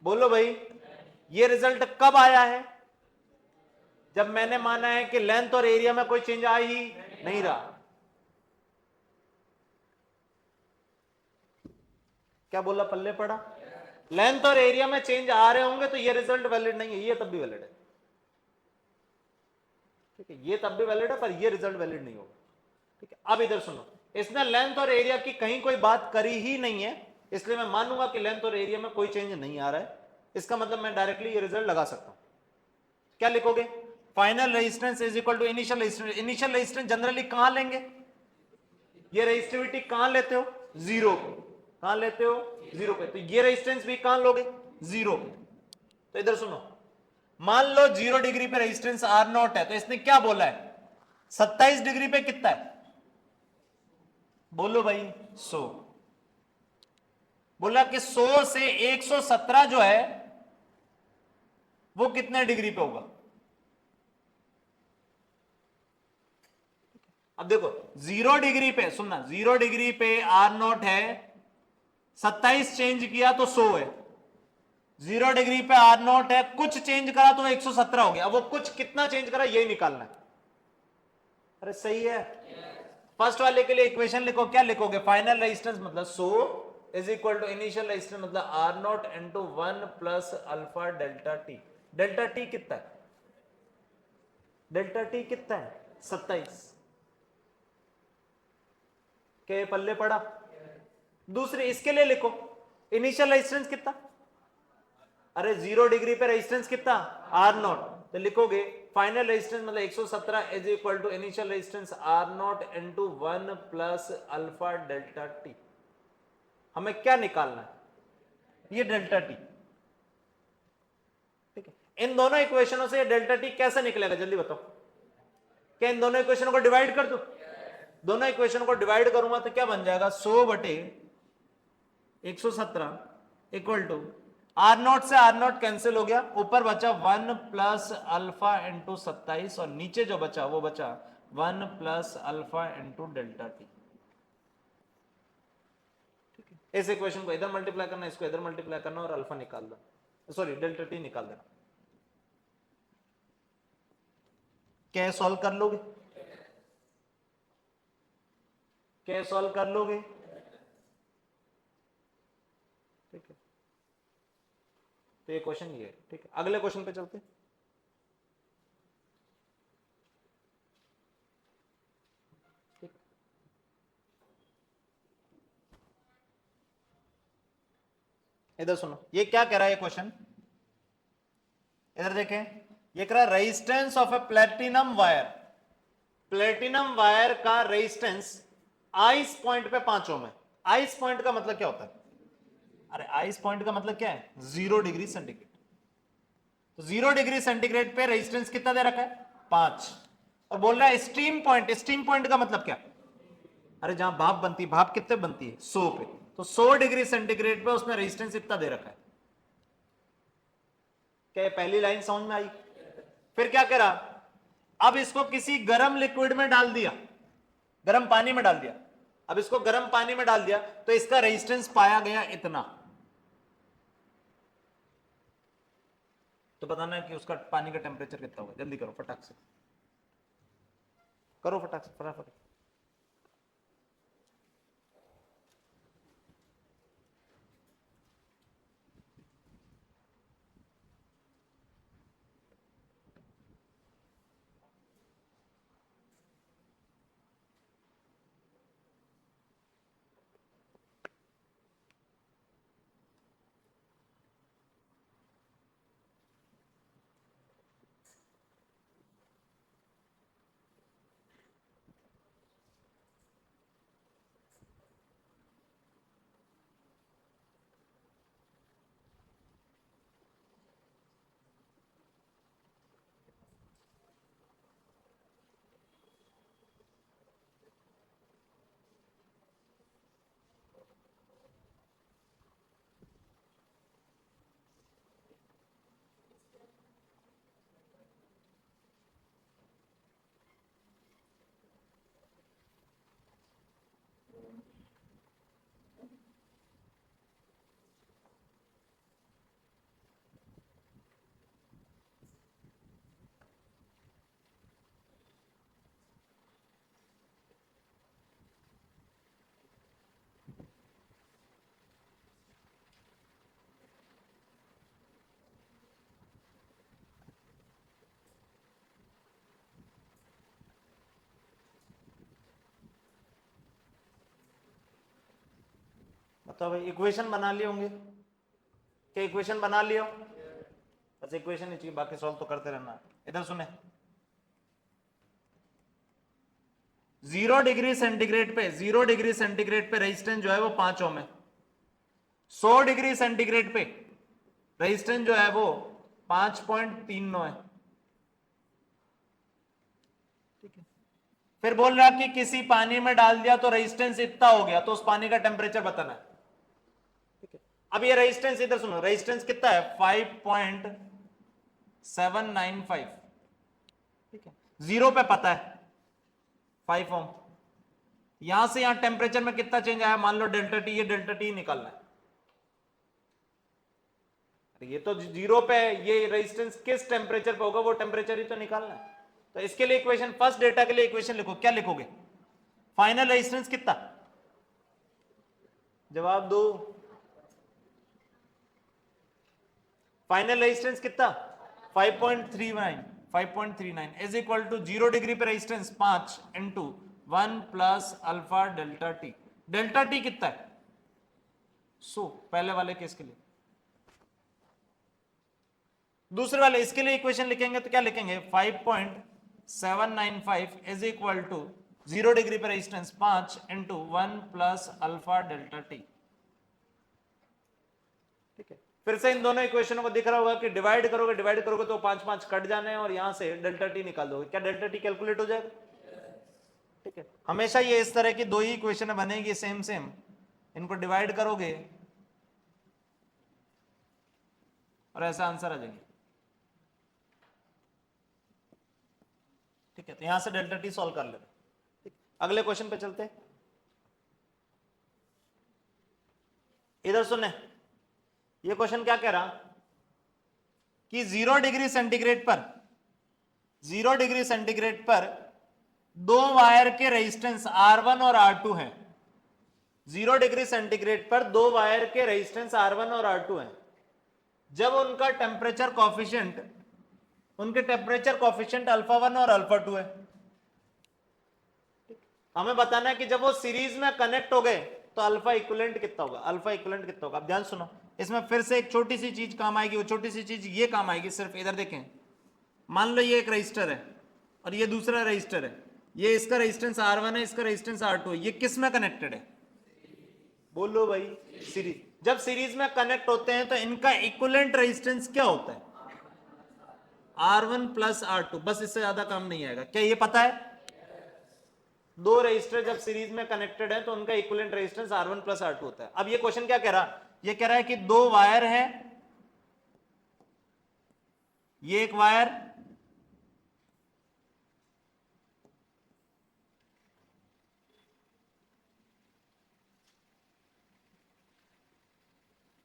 बोलो भाई, ये रिजल्ट कब आया है? जब मैंने माना है कि लेंथ और एरिया में कोई चेंज आ ही नहीं रहा। क्या बोला, पल्ले पड़ा? लेंथ और एरिया में चेंज आ रहे होंगे तो ये रिजल्ट वैलिड नहीं है, ये तब भी वैलिड है, ठीक है, ये तब भी वैलिड है पर ये रिजल्ट वैलिड नहीं होगा, ठीक है। अब इधर सुनो, इसने लेंथ और एरिया की कहीं कोई बात करी ही नहीं है, इसलिए मैं मानूंगा कि लेंथ और एरिया में कोई चेंज नहीं आ रहा है। इसका मतलब मैं डायरेक्टली ये रिजल्ट लगा सकता हूं। क्या लिखोगे? Final resistance is equal to initial resistance. Initial resistance generally कहां लेंगे? ये रेजिस्टिविटी कहां लेते हो? जीरो पे। कहां लेते हो? जीरो पे। तो ये रेजिस्टेंस भी कहां लोगे? जीरो पे। तो इधर सुनो, मान लो 0 डिग्री पे रेजिस्टेंस आर नॉट है, तो इसने क्या बोला है? 27 डिग्री पे कितना है? बोलो भाई, 100। बोला कि 100 से 117 जो है वो कितने डिग्री पे होगा? अब देखो 0 डिग्री पे, सुनना, 0 डिग्री पे आर नॉट है, 27 चेंज किया तो 100 है। 0 डिग्री पे आर नॉट है, कुछ चेंज करा तो 117 हो गया। अब वो कुछ कितना चेंज करा यही निकालना है। अरे सही है, फर्स्ट वाले के लिए इक्वेशन लिखो, क्या लिखोगे? फाइनल रेजिस्टेंस मतलब so is equal to initial resistance मतलब R naught into 1 plus alpha delta T. Delta T कितना है? डेल्टा टी कितना है? 27 के पल्ले पड़ा। दूसरे इसके लिए लिखो इनिशियल रेजिस्टेंस कितना? अरे 0 डिग्री पे रेजिस्टेंस कितना? R naught. तो लिखोगे फाइनल रेजिस्टेंस मतलब 117 is equal to initial resistance R naught into 1 plus alpha delta T. हमें क्या निकालना है? ये डेल्टा टी। ठीक है, इन दोनों इक्वेशनों से डेल्टा टी कैसे निकलेगा जल्दी बताओ? क्या इन दोनों इक्वेशनों को डिवाइड कर दो? दोनों इक्वेशनों को डिवाइड करूंगा तो क्या बन जाएगा? 100 बटे 117 इक्वल टू आर नॉट से आर नॉट कैंसिल हो गया, ऊपर बचा 1 प्लस अल्फा इंटू 27 और नीचे जो बचा वो बचा 1 plus alpha into delta T. इस इक्वेशन को इधर मल्टीप्लाई करना, इसको इधर मल्टीप्लाई करना और अल्फा निकाल दो, सॉरी डेल्टा टी निकाल देना। क्या सॉल्व कर लोगे? क्या सॉल्व कर लोगे? ठीक है, तो ये क्वेश्चन ये है। ठीक है, अगले क्वेश्चन पे चलते हैं। इधर सुनो, ये क्या कह रहा है ये क्वेश्चन? इधर देखें, ये कह रहा है resistance of A platinum wire. Platinum wire का रेजिस्टेंस आइस पॉइंट पे 5 ओम है। आइस पॉइंट का मतलब क्या होता है? अरे आइस पॉइंट का मतलब क्या है? 0 डिग्री सेंटीग्रेड। तो 0 डिग्री सेंटीग्रेड पे रेजिस्टेंस कितना दे रखा है? 5। और बोल रहा है स्टीम पॉइंट। स्टीम पॉइंट का मतलब क्या? अरे जहां भाप बनती है, भाप कितने बनती है? 100 पे। तो 100 डिग्री सेंटीग्रेड पे उसमें रेजिस्टेंस इतना दे रखा है। क्या पहली लाइन समझ में आई? फिर क्या करा? अब इसको किसी गर्म लिक्विड में डाल दिया, गर्म पानी में डाल दिया। अब इसको गर्म पानी में डाल दिया तो इसका रेजिस्टेंस पाया गया इतना। तो बताना है कि उसका पानी का टेम्परेचर कितना होगा। जल्दी करो, फटाक से करो, फटाक से, फटाफट। बताओ भाई, इक्वेशन बना लिए होंगे? क्या इक्वेशन बना लियो? बस इक्वेशन ही चाहिए, बाकी सॉल्व तो करते रहना। इधर सुने, 0 डिग्री सेंटीग्रेड पे, 0 डिग्री सेंटीग्रेड पे रेजिस्टेंस जो है वो 5 ओम है। 100 डिग्री सेंटीग्रेड पे रेजिस्टेंस जो है वो 5.39 है। ठीक है, फिर बोल रहा कि किसी पानी में डाल दिया तो रेजिस्टेंस इतना हो गया, तो उस पानी का टेम्परेचर बताना है। ठीक है, अब ये रेजिस्टेंस इधर सुनो, रेजिस्टेंस कितना है? 5.795। ठीक है, 0 पे पता है 5 ओम। यहां से यहां टेम्परेचर में कितना चेंज आया? मान लो डेल्टा टी, ये डेल्टा टी निकालना है। ये तो 0 पे है, ये रेजिस्टेंस किस टेम्परेचर पे होगा वो टेम्परेचर ही तो निकालना है। तो इसके लिए इक्वेशन, फर्स्ट डेटा के लिए इक्वेशन लिखो। क्या लिखोगे? फाइनल रेजिस्टेंस कितना, जवाब दो। फाइनल रेजिस्टेंस कितना 5.39 इज इक्वल टू 0 डिग्री पे resistance 5 into 1 plus alpha delta T. Delta T कितना है 100 पहले वाले केस के लिए। दूसरे वाले इसके लिए इक्वेशन लिखेंगे तो क्या लिखेंगे 5.795 इज इक्वल टू 0 डिग्री पे resistance 5 into 1 plus alpha delta T. ठीक है, फिर से इन दोनों इक्वेशनों को दिख रहा होगा कि डिवाइड करोगे तो 5 कट जाने हैं और यहां से डेल्टा टी निकाल दोगे। क्या डेल्टा टी कैलकुलेट हो जाएगा? ठीक है, हमेशा ये इस तरह की दो ही इक्वेशन बनेगी सेम सेम, इनको डिवाइड करोगे और ऐसा आंसर आ जाएगा। ठीक है, तो यहां से डेल्टा टी सॉल्व कर लेते। अगले क्वेश्चन पे चलते हैं। इधर सुनने, ये क्वेश्चन क्या कह रहा कि 0 डिग्री सेंटीग्रेड पर दो वायर के रेजिस्टेंस R1 और R2 हैं। 0 डिग्री सेंटीग्रेड पर दो वायर के रेजिस्टेंस R1 और R2 हैं। जब उनका टेम्परेचर कॉफिशिएंट अल्फा 1 और अल्फा 2 है। हमें बताना है कि जब वो सीरीज में कनेक्ट हो गए तो अल्फा इक्विवेलेंट कितना होगा। अब ध्यान सुनो, इसमें फिर से एक छोटी सी चीज काम आएगी। वो छोटी सी चीज ये काम आएगी, सिर्फ इधर देखें। मान लो ये एक रजिस्टर है और ये दूसरा रजिस्टर है। ये इसका रेजिस्टेंस R1 है, इसका रेजिस्टेंस R2 है। ये किस में कनेक्टेड है? बोलो भाई, सीरीज। जब सीरीज में कनेक्ट होते हैं तो इनका इक्विवेलेंट रेजिस्टेंस क्या होता है? R1 plus R2। बस इससे ज्यादा काम नहीं आएगा। क्या ये पता है? दो रजिस्टर जब सीरीज में कनेक्टेड है तो उनका equivalent resistance R1 plus R2 होता है। अब ये क्वेश्चन क्या कह रहा? ये कह रहा है कि दो वायर है, ये एक वायर,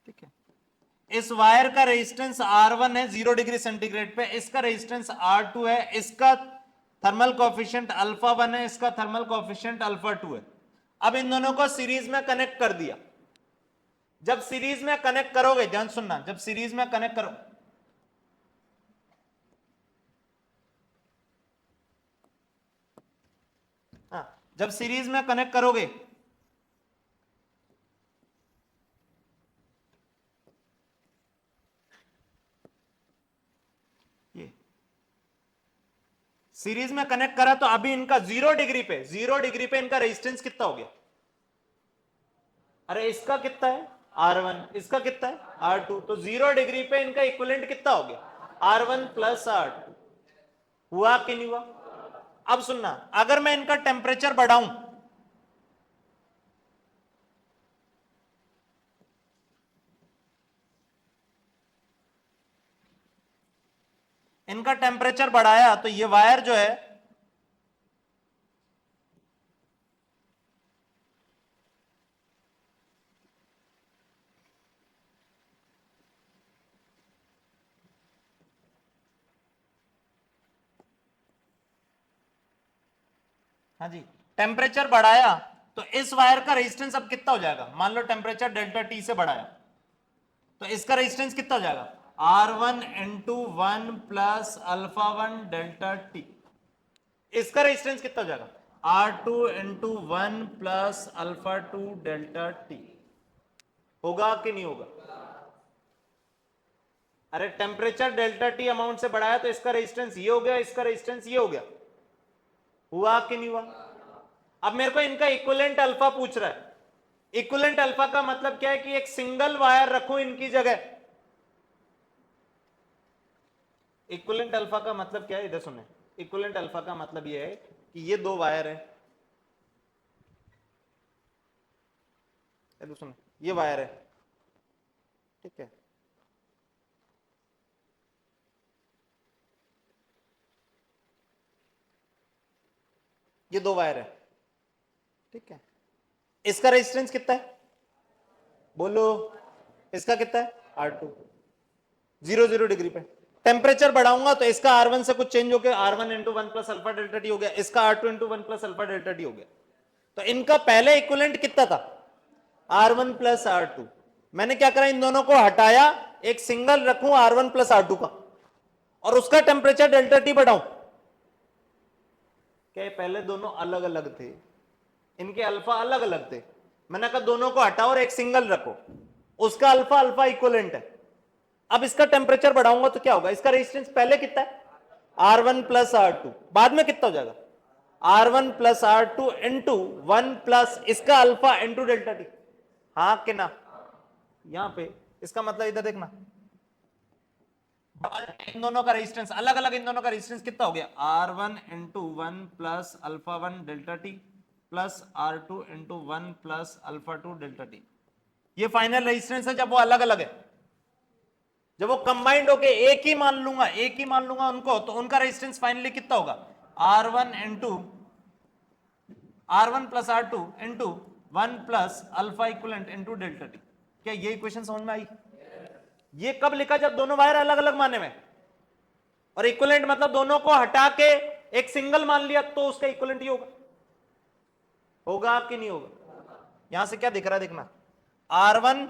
ठीक है, इस वायर का रेजिस्टेंस R1 है 0 डिग्री सेंटीग्रेड पे, इसका रेजिस्टेंस R2 है, इसका थर्मल कोएफिशिएंट अल्फा 1 है, इसका थर्मल कोएफिशिएंट अल्फा 2 है। अब इन दोनों को सीरीज में कनेक्ट कर दिया। जब सीरीज में कनेक्ट करोगे, ध्यान सुनना, जब सीरीज में कनेक्ट करो, जब सीरीज में कनेक्ट करोगे ये सीरीज में कनेक्ट करा तो अभी इनका 0 डिग्री पे इनका रेजिस्टेंस कितना हो गया? अरे इसका कितना है R1, इसका कितना है R2। तो 0 डिग्री पे इनका इक्विवेलेंट कितना हो गया? R1 plus R2। हुआ कि नहीं हुआ? अब सुनना, अगर मैं इनका टेम्परेचर बढ़ाऊं, इनका टेम्परेचर बढ़ाया तो ये वायर जो है हाँ जी, टेम्परेचर बढ़ाया तो इस वायर का रेजिस्टेंस अब कितना हो जाएगा? मान लो टेम्परेचर डेल्टा टी से बढ़ाया तो इसका रेजिस्टेंस कितना हो जाएगा? R1 into 1 plus alpha 1 delta T. इसका रेजिस्टेंस कितना हो जाएगा? R2 into 1 plus alpha 2 delta T. होगा कि नहीं होगा? अरे टेम्परेचर डेल्टा टी अमाउंट से बढ़ाया तो इसका रेजिस्टेंस ये हो गया, इसका रेजिस्टेंस ये हो गया। हुआ कि नहीं हुआ? अब मेरे को इनका इक्विवेलेंट अल्फा पूछ रहा है। इक्विवेलेंट अल्फा का मतलब क्या है कि एक सिंगल वायर रखूं इनकी जगह। इक्विवेलेंट अल्फा का मतलब क्या है? इधर सुने, इक्विवेलेंट अल्फा का मतलब यह है कि ये दो वायर है, इधर सुने, ये वायर है, ठीक है, ये दो वायर है, ठीक है। इसका रेजिस्टेंस कितना है? बोलो, इसका कितना है? R2। 0 डिग्री पे टेम्परेचर बढ़ाऊंगा तो इसका R1 से कुछ चेंज हो गया, R1 into 1 plus alpha delta T हो गया, इसका R2 into 1 plus alpha delta T हो गया। तो इनका पहले इक्विवेलेंट कितना था, R1 प्लस R2। मैंने क्या करा, इन दोनों को हटाया, एक सिंगल रखूं R1 प्लस R2 का, और उसका टेम्परेचर डेल्टा टी बढ़ाऊं। क्या पहले दोनों अलग अलग थे, इनके अल्फा अलग अलग थे, मैंने कहा दोनों को हटाओ और एक सिंगल रखो, उसका अल्फा अल्फा इक्विवेलेंट है। अब इसका टेम्परेचर बढ़ाऊंगा तो क्या होगा, इसका रेजिस्टेंस पहले कितना है R1 प्लस R2, बाद में कितना हो जाएगा R1 plus R2 into 1 plus इसका अल्फा इंटू डेल्टा टी। हाँ कि ना, यहां पे इसका मतलब इधर देखना, इन दोनों का रेजिस्टेंस अलग अलग, इन दोनों का रेजिस्टेंस कितना हो गया R1 into 1 plus alpha 1 delta T plus R2 into 1 plus alpha 2 delta T. ये फाइनल रेजिस्टेंस है जब वो अलग अलग है। जब वो कंबाइंड होके एक ही मान लूंगा उनको, तो उनका रेजिस्टेंस फाइनली कितना होगा R1 into R1 plus R2 into 1 plus alpha equivalent into delta T. क्या ये इक्वेशन समझ में आई? ये कब लिखा, जब दोनों वायर अलग अलग माने में, और इक्विवेलेंट मतलब दोनों को हटा के एक सिंगल मान लिया तो उसका इक्विवेलेंट ही होगा। होगा कि नहीं होगा? यहां से क्या दिख रहा है, देखना R1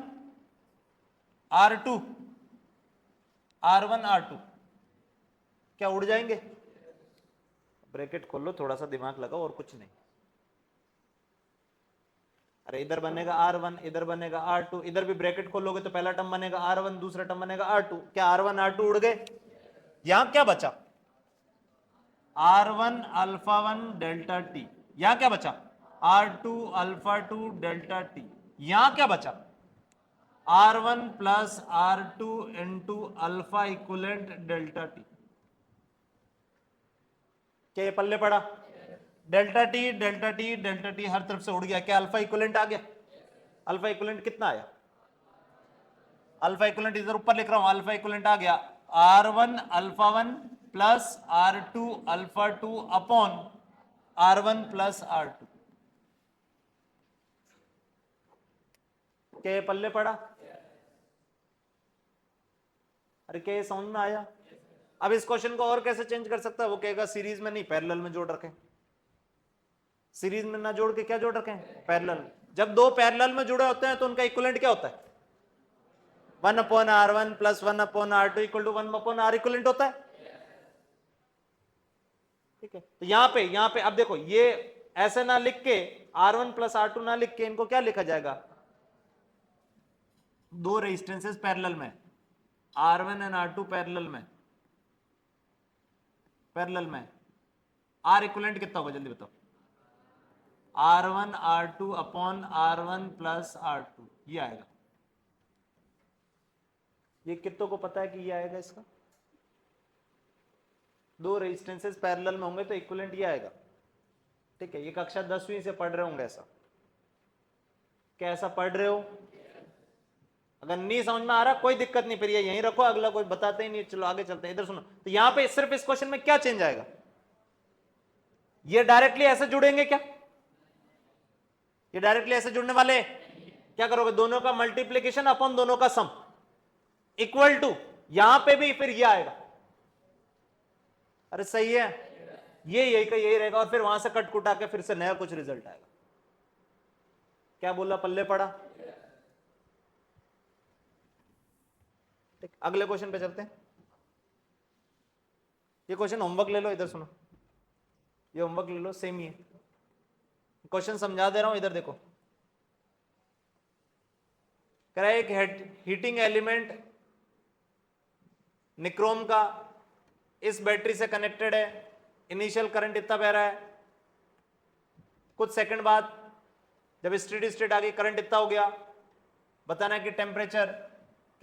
R2 R1 R2 क्या उड़ जाएंगे? ब्रैकेट खोल लो, थोड़ा सा दिमाग लगाओ, और कुछ नहीं। अरे इधर बनेगा R1, इधर बनेगा R2, इधर भी ब्रैकेट खोलोगे तो पहला टर्म बनेगा R1, दूसरा टर्म बनेगा R2। क्या R1 R2 उड़ गए? यहां क्या बचा R1 अल्फा 1 डेल्टा टी, यहां क्या बचा R2 अल्फा 2 डेल्टा टी। यहां क्या बचा R1 plus R2 into alpha equivalent delta T. क्या ये पल्ले पड़ा? Delta T delta T delta T हर तरफ से उड़ गया। क्या अल्फा इक्विवेलेंट आ गया? अल्फा इक्विवेलेंट कितना आया? अल्फा इक्विवेलेंट इधर ऊपर लिख रहा हूं, अल्फा इक्विवेलेंट आ गया R1 alpha 1 plus R2 alpha 2 upon R1 plus R2। क्या ये पल्ले पड़ा? अरे क्या ये समझ में आया? अब इस क्वेश्चन को और कैसे चेंज कर सकता है? वो कहेगा सीरीज में नहीं पैरेलल में जोड़ रखें। सीरीज में ना जोड़ के क्या जोड़ रखें? पैरेलल। जब दो पैरेलल में जुड़े होते हैं तो उनका इक्विवेलेंट क्या होता है? 1 upon R1 plus 1 upon R2 equal to 1 upon R equivalent होता है। ठीक है, तो यहां पे अब देखो, ये ऐसे ना लिख के R1 प्लस R2 ना लिख के इनको क्या लिखा जाएगा? दो रेजिस्टेंसेस पैरेलल में, R1 एंड R2 पैरेलल में R इक्विवेलेंट कितना होगा जल्दी बताओ? R1 R2 upon R1 plus R2, ये आएगा। ये कितनों को पता है कि ये आएगा? इसका दो रेजिस्टेंसेस पैरेलल में होंगे तो इक्विवेलेंट ये आएगा। ठीक है, ये कक्षा 10वीं से पढ़ रहे होंगे ऐसा। क्या ऐसा पढ़ रहे हो? अगर नहीं समझ में आ रहा कोई दिक्कत नहीं, फिर ये यहीं रखो, अगला कोई बताते ही नहीं, चलो आगे चलते हैं। इधर सुनो, तो यहां पे सिर्फ इस क्वेश्चन में क्या चेंज आएगा? ये डायरेक्टली ऐसे जुड़ेंगे क्या? ये डायरेक्टली ऐसे जुड़ने वाले? क्या करोगे? दोनों का मल्टीप्लीकेशन अपॉन दोनों का सम इक्वल टू, यहां पे भी फिर ये आएगा। अरे सही है, ये यही का यही रहेगा, और फिर वहां से कट कुटा के फिर से नया कुछ रिजल्ट आएगा। क्या बोला? पल्ले पड़ा? ठीक, अगले क्वेश्चन पे चलते हैं। ये क्वेश्चन होमवर्क ले लो, इधर सुनो, ये होमवर्क ले लो, सेम ही है। क्वेश्चन समझा दे रहा हूं, इधर देखो। कह रहा है एक हीटिंग एलिमेंट निक्रोम का इस बैटरी से कनेक्टेड है, इनिशियल करंट इतना बह रहा है, कुछ सेकंड बाद जब स्टेडी स्टेट आ गई करंट इतना हो गया, बताना है कि टेम्परेचर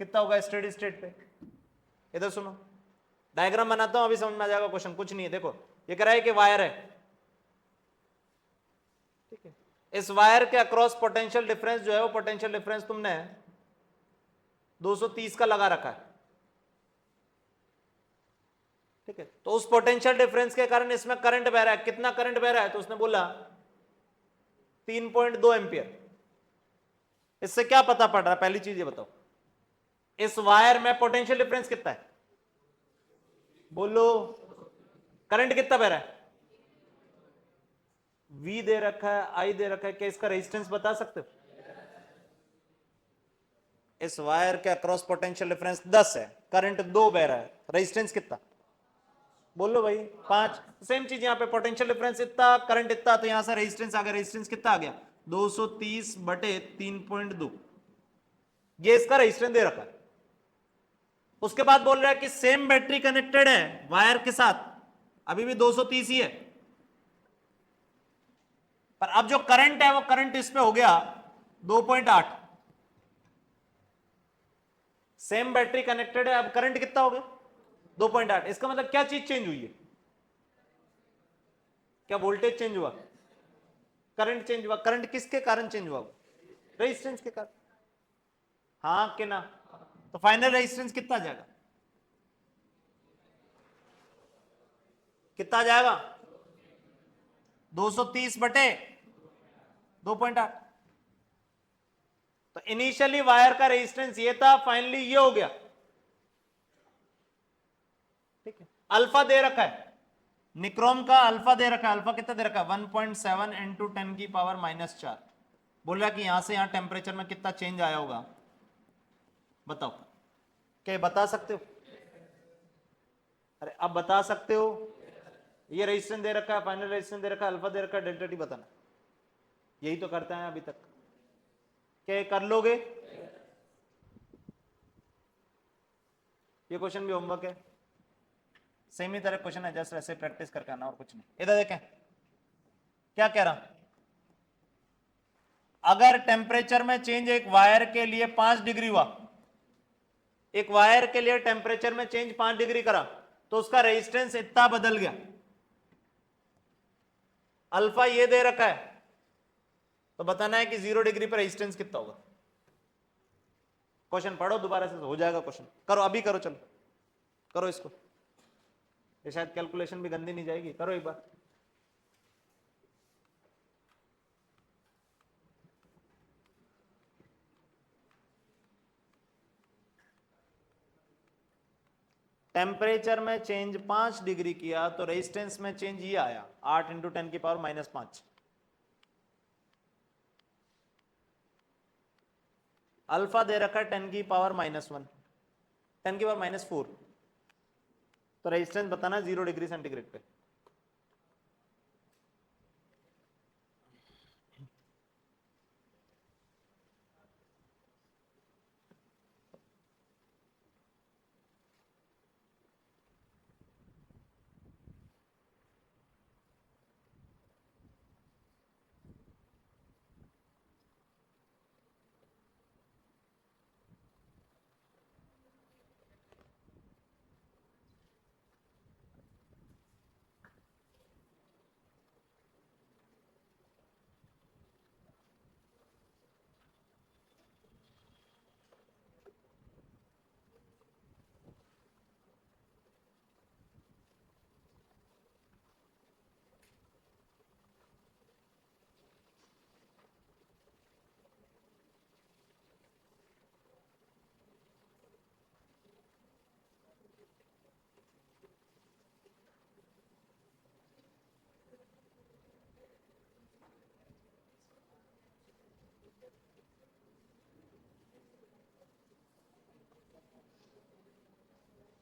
कितना होगा स्टेडी स्टेट पे। इधर सुनो, डायग्राम बनाता हूं, अभी समझ में आ जाएगा क्वेश्चन। कुछ नहीं है, देखो ये कह रहा है कि वायर है, ठीक है, इस वायर के अक्रॉस पोटेंशियल डिफरेंस जो है वो पोटेंशियल डिफरेंस तुमने 230 का लगा रखा है। ठीक है, तो उस पोटेंशियल डिफरेंस के कारण इसमें करंट बह रहा है। कितना करंट बह रहा है? तो उसने बोला 3.2 एम्पियर। इससे क्या पता पड़ रहा है? पहली चीज ये बताओ, इस वायर में पोटेंशियल डिफरेंस कितना है? बोलो, करंट कितना बह रहा है? V दे रखा है, I दे रखा है, क्या इसका रेजिस्टेंस बता सकते हो? इस वायर के अक्रॉस पोटेंशियल डिफरेंस 10 है, करंट 2 बह रहा है, रेजिस्टेंस कितना? बोलो भाई 5। सेम चीज यहाँ पे पोटेंशियल डिफरेंस इतना, करंट इतना, तो यहां से रेजिस्टेंस आ गया, रेजिस्टेंस कितना आ गया? 230 बटे 3.2, ये इसका रेजिस्टेंस दे रखा है। उसके बाद बोल रहा है कि सेम बैटरी कनेक्टेड है वायर के साथ, अभी भी 230 ही है, पर अब जो करंट है वो करंट इस पे हो गया 2.8। सेम बैटरी कनेक्टेड है, अब करंट कितना हो गया? 2.8। इसका मतलब क्या चीज चेंज हुई है? क्या वोल्टेज चेंज हुआ? करंट चेंज हुआ। करंट किसके कारण चेंज हुआ? रेजिस्टेंस के कारण। हाँ कि ना? तो फाइनल रेजिस्टेंस कितना आ जाएगा? कितना आ जाएगा? 230 बटे 2.8। तो इनिशियली वायर का रेजिस्टेंस ये था, फाइनली ये हो गया। ठीक है, अल्फा दे रखा है, निक्रोम का अल्फा दे रखा है। अल्फा कितना दे रखा है? 1.7 इंटू 10⁻⁴। बोल रहा है कि यहां से यहां टेम्परेचर में कितना चेंज आया होगा, बताओ। क्या बता सकते हो? अरे अब बता सकते हो? ये रेजिस्टेंस दे रखा है, फाइनल रेजिस्टेंस दे रखा है, अल्फा दे रखा है, डेल्टा टी बताना। यही तो करते हैं अभी तक। क्या कर लोगे? ये क्वेश्चन भी होमवर्क है, सेम ही तरह क्वेश्चन है, जस्ट ऐसे प्रैक्टिस करके आना और कुछ नहीं। इधर देखें क्या कह रहा, अगर टेम्परेचर में चेंज एक वायर के लिए 5 डिग्री हुआ, एक वायर के लिए टेम्परेचर में चेंज 5 डिग्री करा, तो उसका रेजिस्टेंस इतना बदल गया। अल्फा ये दे रखा है, तो बताना है कि 0 डिग्री पर रेजिस्टेंस कितना होगा। क्वेश्चन पढ़ो दोबारा से, हो जाएगा क्वेश्चन। करो अभी, करो, चलो करो इसको, ये शायद कैलकुलेशन भी गंदी नहीं जाएगी, करो एक बार। टेम्परेचर में चेंज 5 डिग्री किया तो रेजिस्टेंस में चेंज ये आया 8 इंटू 10⁻⁻5। अल्फा दे रखा है 10⁻⁻1, 10⁻⁻4। तो रेजिस्टेंस बताना 0 डिग्री सेंटीग्रेड पे।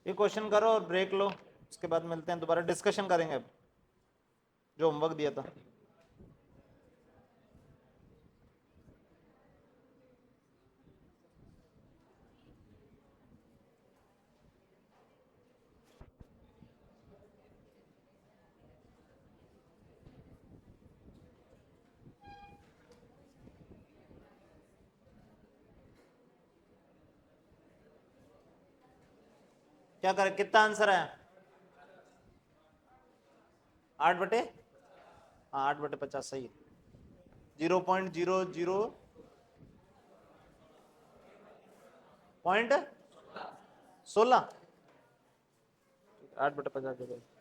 ये क्वेश्चन करो और ब्रेक लो, उसके बाद मिलते हैं, दोबारा डिस्कशन करेंगे अब जो होमवर्क दिया था। क्या करें, कितना आंसर है? 8/, हाँ 8/50 सही है। 0.00.16, 8/50।